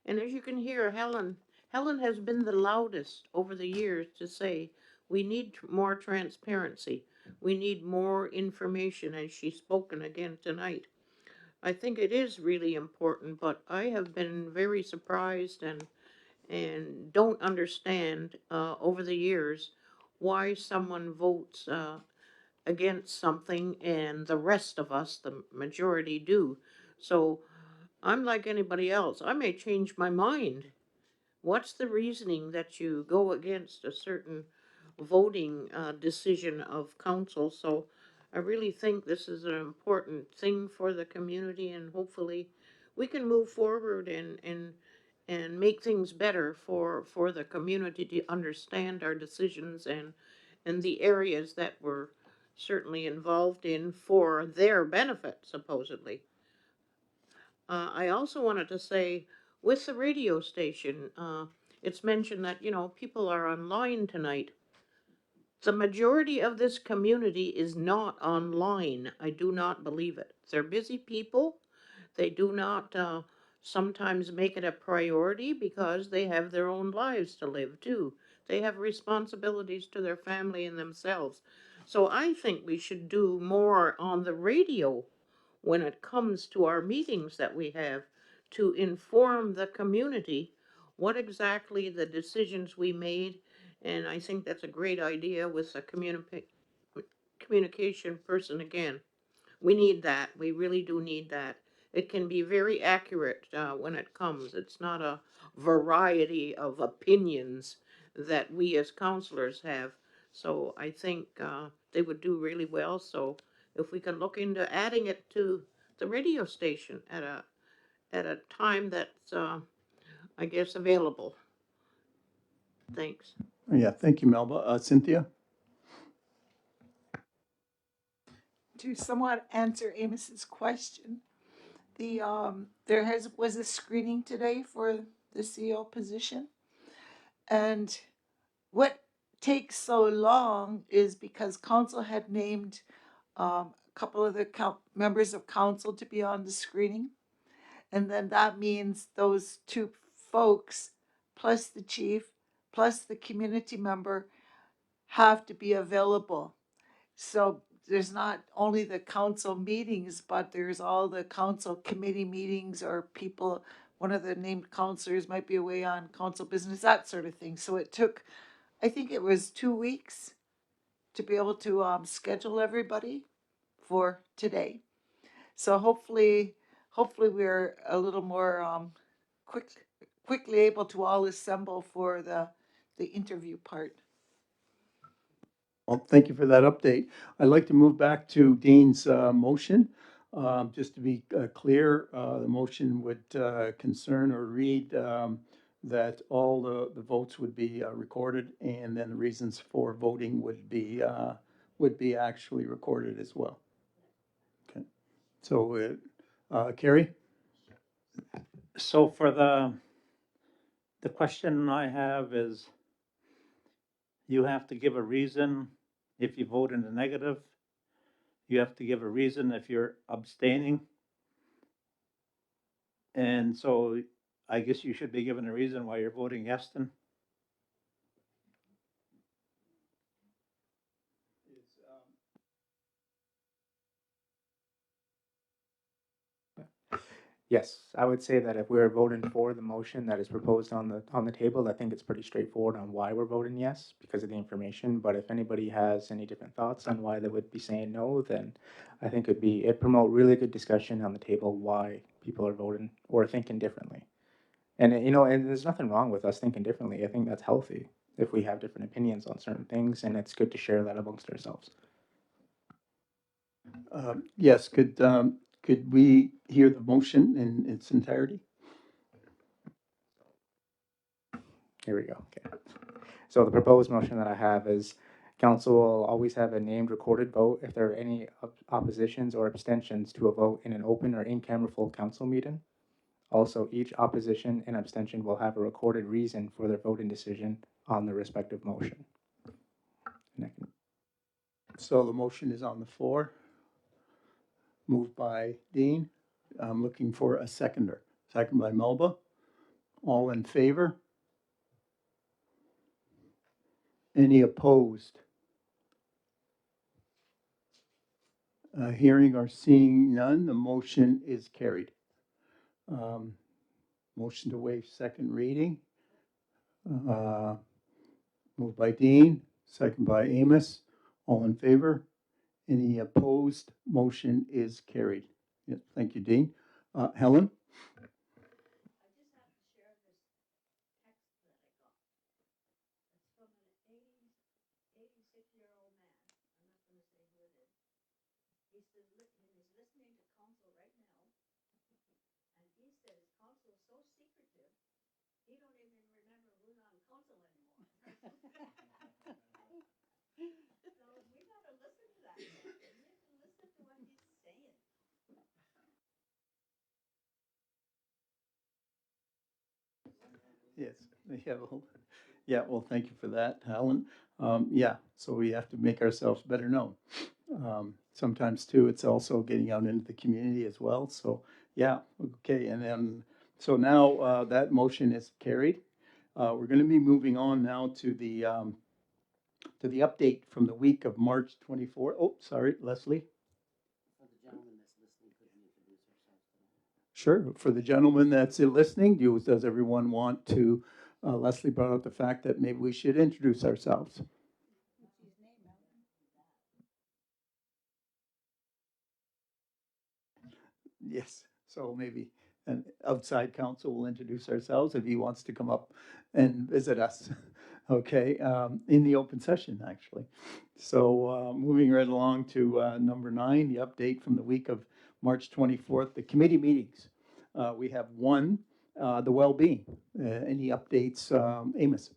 And as you can hear, Helen has been the loudest over the years to say we need more transparency. We need more information, and she's spoken again tonight. I think it is really important, but I have been very surprised and don't understand over the years why someone votes against something and the rest of us, the majority, do. So I'm like anybody else. I may change my mind. What's the reasoning that you go against a certain voting decision of council? So I really think this is an important thing for the community, and hopefully we can move forward and make things better for the community to understand our decisions and the areas that we're certainly involved in for their benefit, supposedly. I also wanted to say, with the radio station, it's mentioned that, people are online tonight. The majority of this community is not online. I do not believe it. They're busy people. They do not sometimes make it a priority because they have their own lives to live too. They have responsibilities to their family and themselves. So I think we should do more on the radio when it comes to our meetings that we have to inform the community what exactly the decisions we made. And I think that's a great idea with the communication person again. We need that. We really do need that. It can be very accurate when it comes. It's not a variety of opinions that we as counselors have. So I think they would do really well. So if we can look into adding it to the radio station at a time that's I guess available. Thanks. Yeah, thank you, Melba. Cynthia? To somewhat answer Amos's question, there was a screening today for the CEO position, and what takes so long is because council had named a couple of the members of council to be on the screening, and then that means those two folks plus the chief plus the community member have to be available. So there's not only the council meetings, but there's all the council committee meetings, or people, one of the named councilors might be away on council business, that sort of thing. So it took, I think it was 2 weeks to be able to schedule everybody for today. So hopefully we're a little more quickly able to all assemble for the interview part. Well, thank you for that update. I'd like to move back to Dean's motion. Just to be clear, the motion would concern or read that all the votes would be recorded, and then the reasons for voting would be actually recorded as well. Okay. So, Carrie? So for the question I have is, you have to give a reason If you vote in the negative, you have to give a reason if you're abstaining. And so I guess you should be given a reason why you're voting yes then. Yes, I would say that if we're voting for the motion that is proposed on the table, I think it's pretty straightforward on why we're voting yes because of the information. But if anybody has any different thoughts on why they would be saying no, then I think it'd promote really good discussion on the table why people are voting or thinking differently. And and there's nothing wrong with us thinking differently. I think that's healthy if we have different opinions on certain things, and it's good to share that amongst ourselves. Yes, could we hear the motion in its entirety? Here we go. Okay. So the proposed motion that I have is council will always have a named recorded vote if there are any oppositions or abstentions to a vote in an open or in-camera full council meeting. Also, each opposition and abstention will have a recorded reason for their voting decision on the respective motion. So the motion is on the floor. Moved by Dean. I'm looking for a seconder. Second by Melba. All in favor? Any opposed? Hearing or seeing none, the motion is carried. Motion to waive second reading. Moved by Dean, second by Amos. All in favor? Any opposed? Motion is carried. Yeah, thank you, Dean. Helen? Yes. Well, thank you for that, Helen. Yeah, so we have to make ourselves better known. Sometimes too, it's also getting out into the community as well. So, yeah, okay. And then, so now that motion is carried. We're going to be moving on now to the update from the week of March 24th. Oh, sorry, Leslie. For the gentleman that's listening, could we introduce ourselves tonight? Sure. For the gentleman that's listening, does everyone want to? Leslie brought up the fact that maybe we should introduce ourselves. Yes. So maybe an outside counsel will introduce ourselves if he wants to come up and visit us. Okay, in the open session, actually. So moving right along to number 9, the update from the week of March 24th, the committee meetings. We have one, the well-being. Any updates, Amos?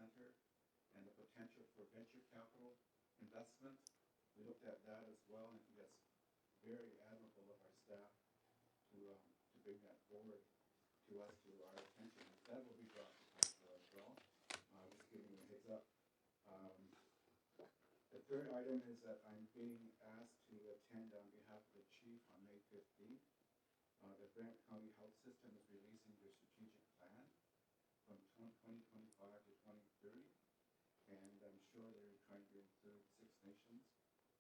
center and the potential for venture capital investment. We looked at that as well, and I think that's very admirable of our staff to bring that forward to us, to our attention. That will be brought to council as well. Just giving you a heads up. Um, the third item is that I'm being asked to attend on behalf of the chief on May 15th. The Grant County Health System is releasing their strategic plan from 2025 to 2030, and I'm sure they're trying to include Six Nations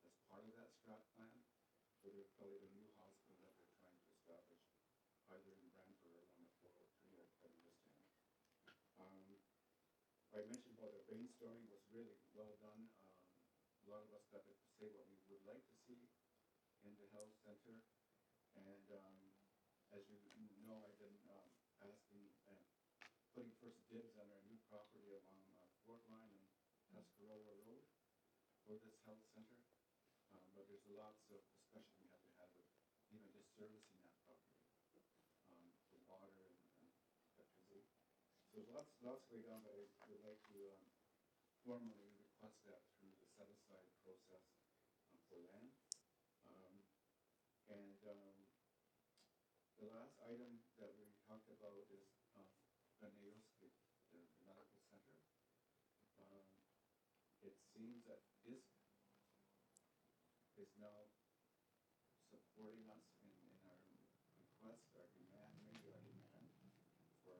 as part of that strat plan for their probably a new hospital that they're trying to establish either in Brantford or along the 403, I understand. I mentioned about the brainstorming was really well done. A lot of us got to say what we would like to see in the health center, and as you know, I've been asking and putting first dibs on our new property along Fort Line and Tuscarora Road for this health center. But there's lots of discussion we have to have with even just servicing that property, the water and electricity. So there's lots going on, but I would like to formally request that through the set-aside process for land. And the last item that we talked about is Beneoski, the medical center. It seems that this is now supporting us in our request, our demand, maybe our demand for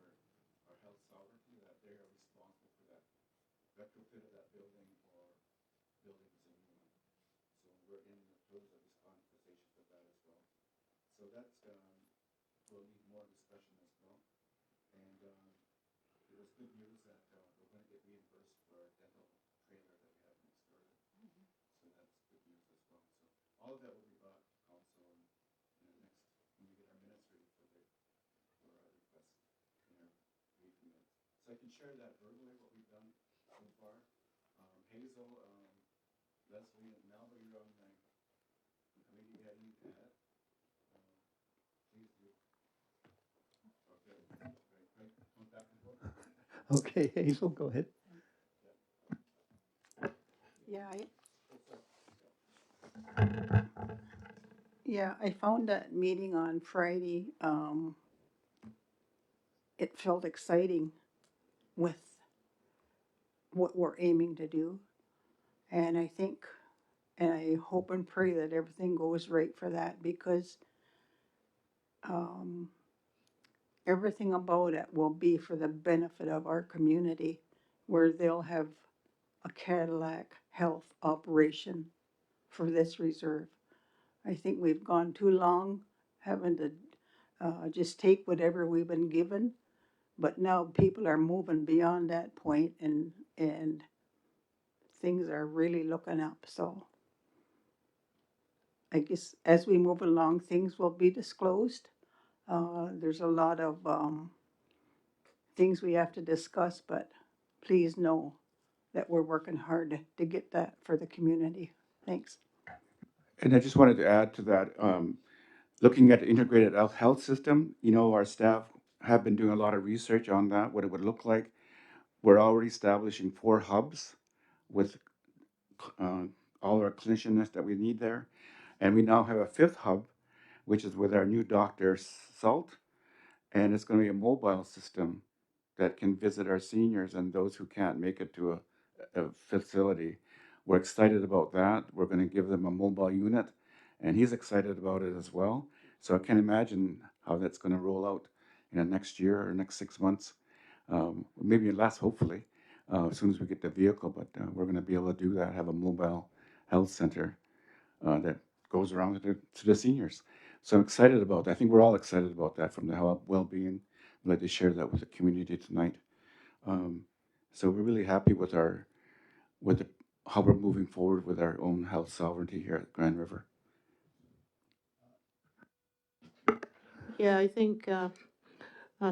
our health sovereignty, that they are responsible for that retrofit of that building or building is a new one. So we're in the throes of these conversations with that as well. So that's will need more discussion as well. And it was good news that we're going to get reimbursed for our dental trailer that we have next door. So that's good news as well. So all of that will be brought to council in the next, when we get our minutes ready for our request in our brief minutes. So I can share that verbally, what we've done so far. Hazel, Leslie, and Melba, you're on the committee. You have anything to add? Please do. Okay. Right. Come back and forth. Okay, Hazel, go ahead. Yeah, I found that meeting on Friday, it felt exciting with what we're aiming to do. And I think, and I hope and pray that everything goes right for that, because everything about it will be for the benefit of our community, where they'll have a Cadillac health operation for this reserve. I think we've gone too long having to just take whatever we've been given, but now people are moving beyond that point, and things are really looking up. So I guess as we move along, things will be disclosed. There's a lot of things we have to discuss, but please know that we're working hard to get that for the community. Thanks. And I just wanted to add to that, looking at the integrated health system, our staff have been doing a lot of research on that, what it would look like. We're already establishing 4 hubs with all our clinicians that we need there. And we now have a 5th hub, which is with our new doctor, Salt. And it's going to be a mobile system that can visit our seniors and those who can't make it to a facility. We're excited about that. We're going to give them a mobile unit, and he's excited about it as well. So I can imagine how that's going to roll out in the next year or next 6 months, maybe less, hopefully, as soon as we get the vehicle. But we're going to be able to do that, have a mobile health center that goes around to the seniors. So I'm excited about that. I think we're all excited about that from the well-being. I'd like to share that with the community tonight. So we're really happy with how we're moving forward with our own health sovereignty here at Grand River. Yeah, I think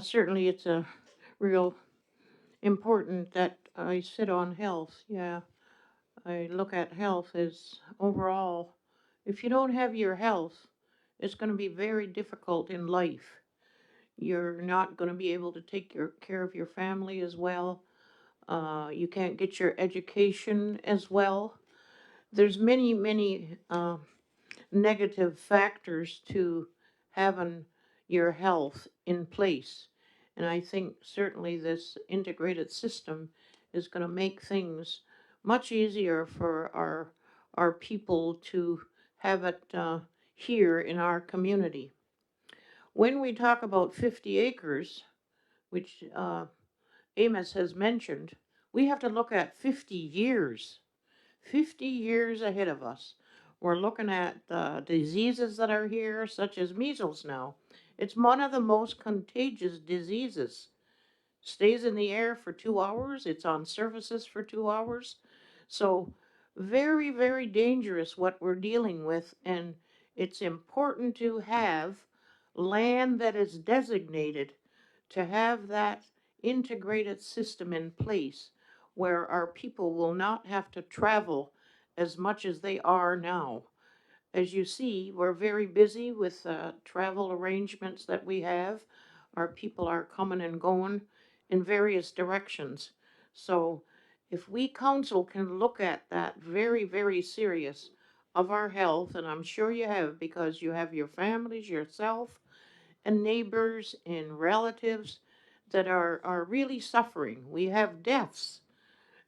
certainly it's a real important that I sit on health. Yeah, I look at health as overall, if you don't have your health, it's going to be very difficult in life. You're not going to be able to take care of your family as well. You can't get your education as well. There's many, many negative factors to having your health in place. And I think certainly this integrated system is going to make things much easier for our people to have it here in our community. When we talk about 50 acres, which Amos has mentioned, we have to look at 50 years. 50 years ahead of us. We're looking at the diseases that are here, such as measles now. It's one of the most contagious diseases. Stays in the air for 2 hours, it's on surfaces for 2 hours. So, very, very dangerous what we're dealing with, and it's important to have land that is designated to have that integrated system in place where our people will not have to travel as much as they are now. As you see, we're very busy with travel arrangements that we have. Our people are coming and going in various directions. So, if we council can look at that very, very serious of our health, and I'm sure you have because you have your families, yourself, and neighbors and relatives that are really suffering. We have deaths,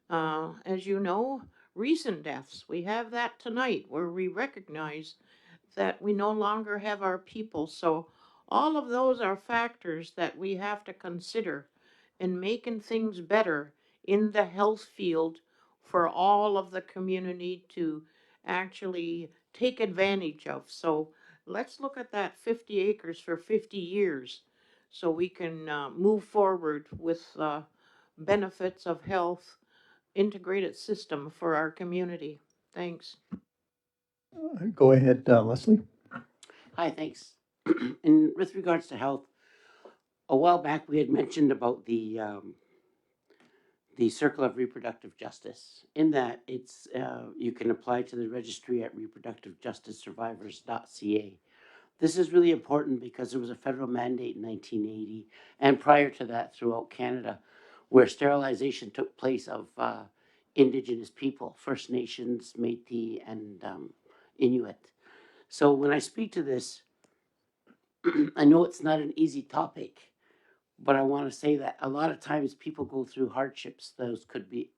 as you know, recent deaths. We have that tonight where we recognize that we no longer have our people. So, all of those are factors that we have to consider in making things better in the health field for all of the community to actually take advantage of. So, let's look at that 50 acres for 50 years so we can move forward with benefits of health integrated system for our community. Thanks. Go ahead, Leslie. Hi, thanks. In with regards to health, a while back we had mentioned about the Circle of Reproductive Justice. In that, it's you can apply to the registry at reproductivejusticesurvivors.ca. This is really important because there was a federal mandate in 1980, and prior to that, throughout Canada, where sterilization took place of Indigenous people, First Nations, Métis, and Inuit. So when I speak to this, I know it's not an easy topic, but I want to say that a lot of times people go through hardships. Those could be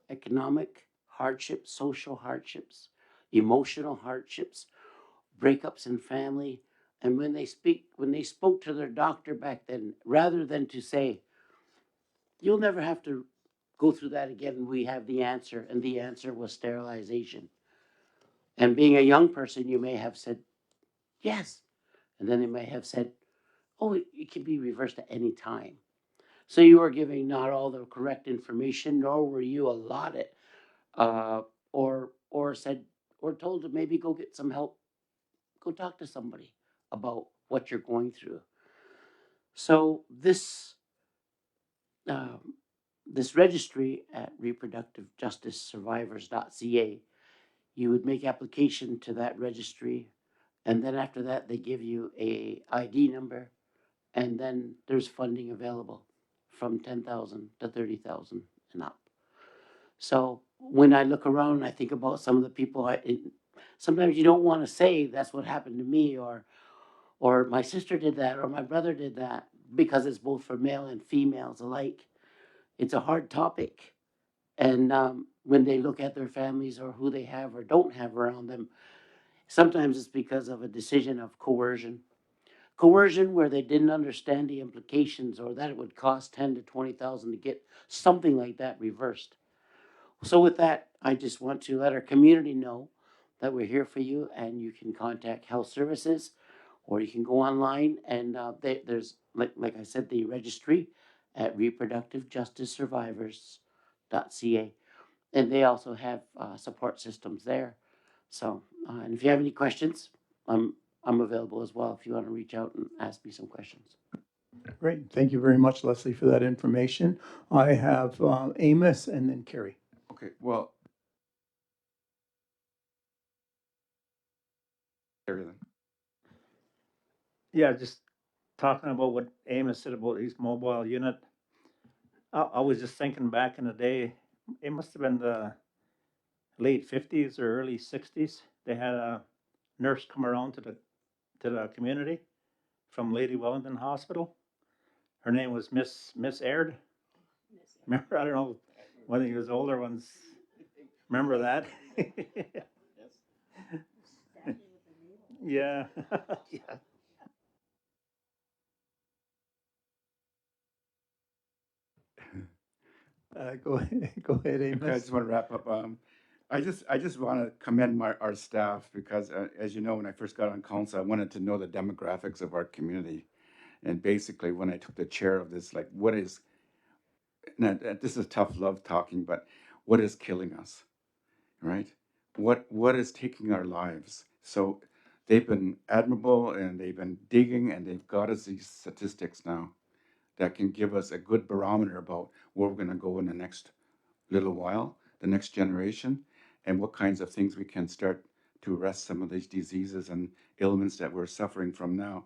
economic hardships, social hardships, emotional hardships, breakups in family. And when they spoke to their doctor back then, rather than to say, you'll never have to go through that again, we have the answer. And the answer was sterilization. And being a young person, you may have said, yes. And then they may have said, oh, it can be reversed at any time. So you were giving not all the correct information, nor were you allotted uh, or said or told to maybe go get some help, go talk to somebody about what you're going through. So um, this registry at reproductivejusticesurvivors.ca, you would make application to that registry, and then after that they give you a ID number, and then there's funding available from 10,000 to 30,000 and up. So when I look around, I think about some of the people. Sometimes you don't want to say that's what happened to me, or my sister did that, or my brother did that, because it's both for male and females alike. It's a hard topic, and when they look at their families or who they have or don't have around them, sometimes it's because of a decision of coercion. Coercion where they didn't understand the implications, or that it would cost 10 to 20,000 to get something like that reversed. So with that, I just want to let our community know that we're here for you, and you can contact health services, or you can go online and there's like I said, the registry at reproductivejusticesurvivors.ca, and they also have support systems there. So, and if you have any questions, I'm available as well if you want to reach out and ask me some questions. Great. Thank you very much, Leslie, for that information. I have Amos and then Carrie. Okay, well, everything. Yeah, just talking about what Amos said about his mobile unit. I was just thinking back in the day, it must have been the late 50s or early 60s. They had a nurse come around to the community from Lady Wellington Hospital. Her name was Miss Aird. Remember, I don't know whether you was older ones remember that. Yeah. Yeah. Go ahead, go ahead, Okay, I Amos. just want to wrap up. I just want to commend our staff because, as you know, when I first got on council, I wanted to know the demographics of our community. And basically, when I took the chair of this, like, what is, this is tough love talking, but what is killing us, right? What is taking our lives? So they've been admirable and they've been digging and they've got us these statistics now that can give us a good barometer about where we're going to go in the next little while, the next generation, and what kinds of things we can start to arrest some of these diseases and ailments that we're suffering from now.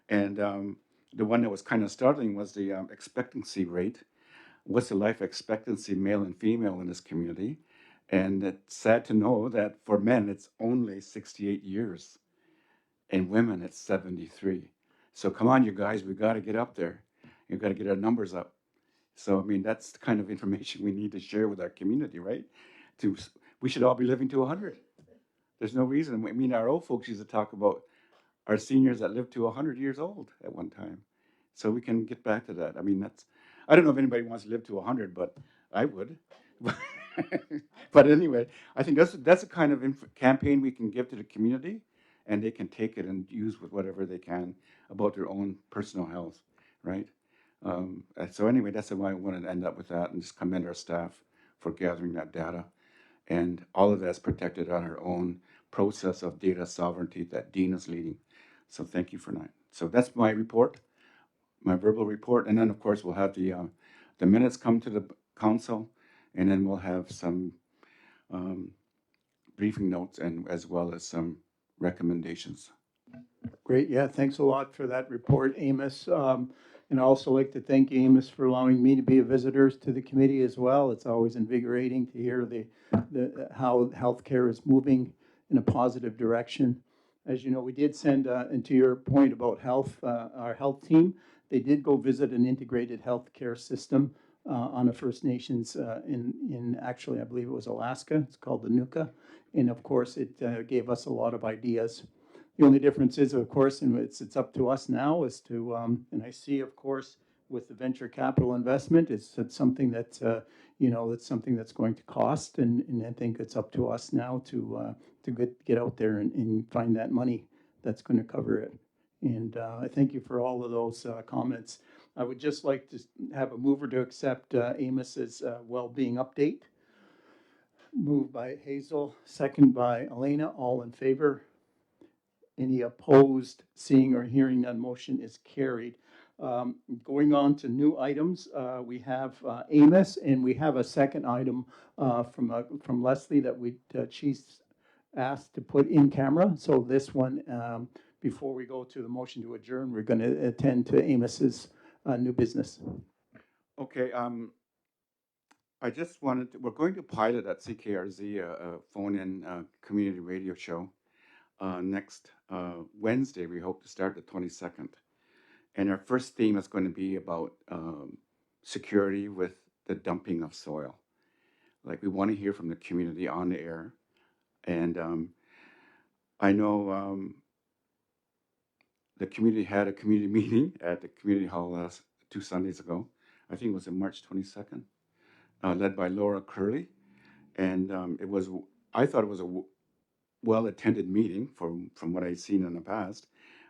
And the one that was kind of startling was the expectancy rate. What's the life expectancy, male and female, in this community? And it's sad to know that for men, it's only 68 years, and women, it's 73. So come on, you guys, we got to get up there. We've got to get our numbers up. So, I mean, that's the kind of information we need to share with our community, right? To, we should all be living to 100. There's no reason. I mean, our old folks used to talk about our seniors that lived to 100 years old at one time. So we can get back to that. I mean, that's, I don't know if anybody wants to live to 100, but I would. But anyway, I think that's a kind of campaign we can give to the community, and they can take it and use with whatever they can about their own personal health, right? So anyway, that's why I wanted to end up with that and just commend our staff for gathering that data. And all of that's protected on our own process of data sovereignty that Dean is leading. So thank you for that. So that's my report, my verbal report. And then, of course, we'll have the minutes come to the council, and then we'll have some um, briefing notes and as well as some recommendations. Great, yeah, thanks a lot for that report, Amos. And I also like to thank Amos for allowing me to be a visitor to the committee as well. It's always invigorating to hear how healthcare is moving in a positive direction. As you know, we did send, and to your point about health, our health team, they did go visit an integrated healthcare system on a First Nations in actually, I believe it was Alaska. It's called the Nuka. And of course, it gave us a lot of ideas. The only difference is, of course, and it's up to us now is to, and I see, of course, with the venture capital investment, it's something that, it's something that's going to cost, and I think it's up to us now to get out there and find that money that's going to cover it. And I thank you for all of those comments. I would just like to have a mover to accept Amos's well-being update. Moved by Hazel, second by Elena, all in favor. Any opposed? Seeing or hearing none, motion is carried. Going on to new items, we have Amos, and we have a second item from Leslie that she's asked to put in camera. So this one, before we go to the motion to adjourn, we're going to attend to Amos's new business. Okay, I just wanted to, we're going to pilot at CKRZ a phone-in community radio show next Wednesday. We hope to start the 22nd. And our first theme is going to be about security with the dumping of soil. Like, we want to hear from the community on the air. And I know the community had a community meeting at the community hall 2 Sundays ago. I think it was on March 22nd, led by Laura Curley. And I thought it was a well-attended meeting from what I'd seen in the past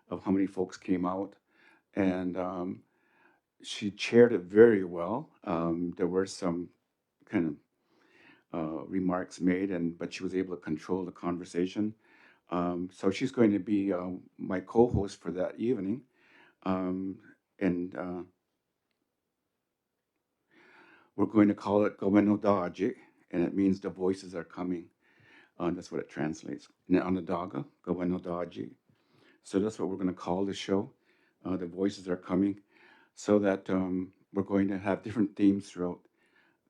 of how many folks came out. And she chaired it very well. There were some kind of remarks made, but she was able to control the conversation. So she's going to be my co-host for that evening. And we're going to call it Goweno Daji, and it means the voices are coming. That's what it translates. Onondaga, Goweno Daji. So that's what we're going to call the show. The voices are coming, so that we're going to have different themes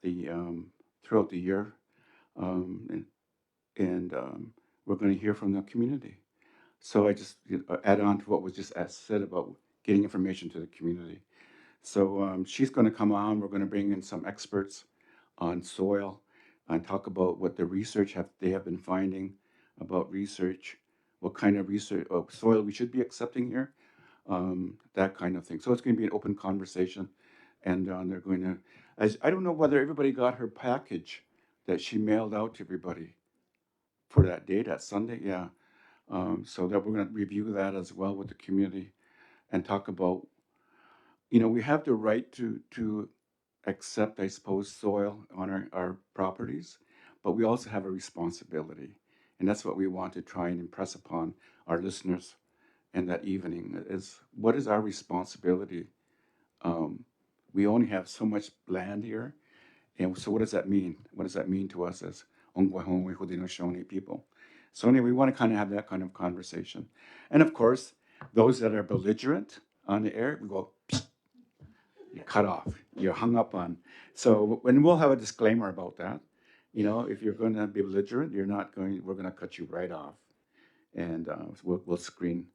the throughout the year, and we're going to hear from the community. So I just add on to what was just said about getting information to the community. So she's going to come on. We're going to bring in some experts on soil and talk about what the research they have been finding about research, what kind of research soil we should be accepting here, that kind of thing. So it's going to be an open conversation, and they're going to. I don't know whether everybody got her package that she mailed out to everybody for that day, that Sunday. Yeah. So that we're going to review that as well with the community and talk about, we have the right to accept, I suppose, soil on our properties, but we also have a responsibility. And that's what we want to try and impress upon our listeners in that evening is what is our responsibility? We only have so much land here. And so what does that mean? What does that mean to us as Ongwahongwe Haudenosaunee people? So anyway, we want to kind of have that kind of conversation. And of course, those that are belligerent on the air, we go, you're cut off, you're hung up on. So when we'll have a disclaimer about that, if you're going to be belligerent, we're going to cut you right off. And we'll screen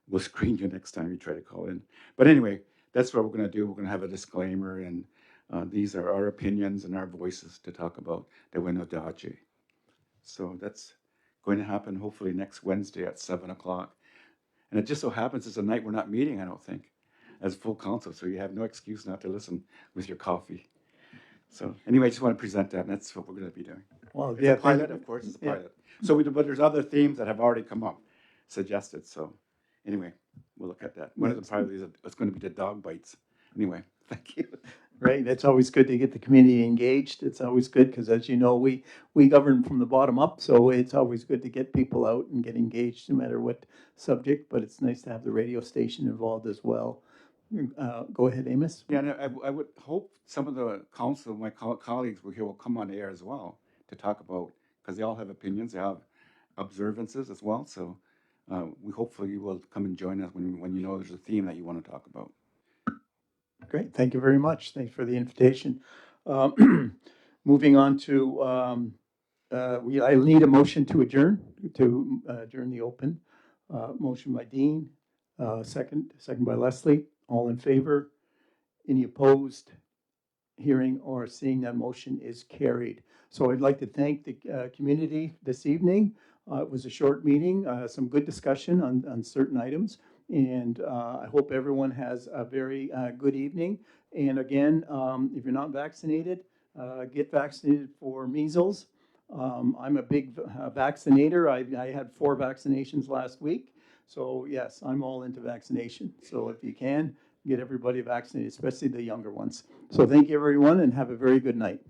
you next time you try to call in. But anyway, that's what we're going to do. We're going to have a disclaimer, and these are our opinions and our voices to talk about the Wenodache. So that's going to happen hopefully next Wednesday at 7:00. And it just so happens it's a night we're not meeting, I don't think, as full council. So you have no excuse not to listen with your coffee. So anyway, I just want to present that, and that's what we're going to be doing. Well, It's yeah, a pilot, of course, it's a pilot. So but there's other themes that have already come up, suggested. So anyway, we'll look at that. One of them probably is going to be the dog bites. Anyway, thank you. Right, it's always good to get the community engaged. It's always good because, as you know, we govern from the bottom up, so it's always good to get people out and get engaged, no matter what subject. But it's nice to have the radio station involved as well. Go ahead, Amos. Yeah, and I would hope some of the council, my colleagues will come on air as well to talk about, because they all have opinions, they have observances as well. So we hopefully you will come and join us when you know there's a theme that you want to talk about. Great, thank you very much. Thanks for the invitation. Moving on to, I need a motion to adjourn the open. Motion by Dean, second by Leslie. All in favor? Any opposed? Hearing or seeing that motion is carried. So I'd like to thank the community this evening. It was a short meeting, some good discussion on certain items, and I hope everyone has a very good evening. And again, if you're not vaccinated, get vaccinated for measles. I'm a big vaccinator. I had 4 vaccinations last week. So yes, I'm all into vaccination. So if you can, get everybody vaccinated, especially the younger ones. So thank you, everyone, and have a very good night.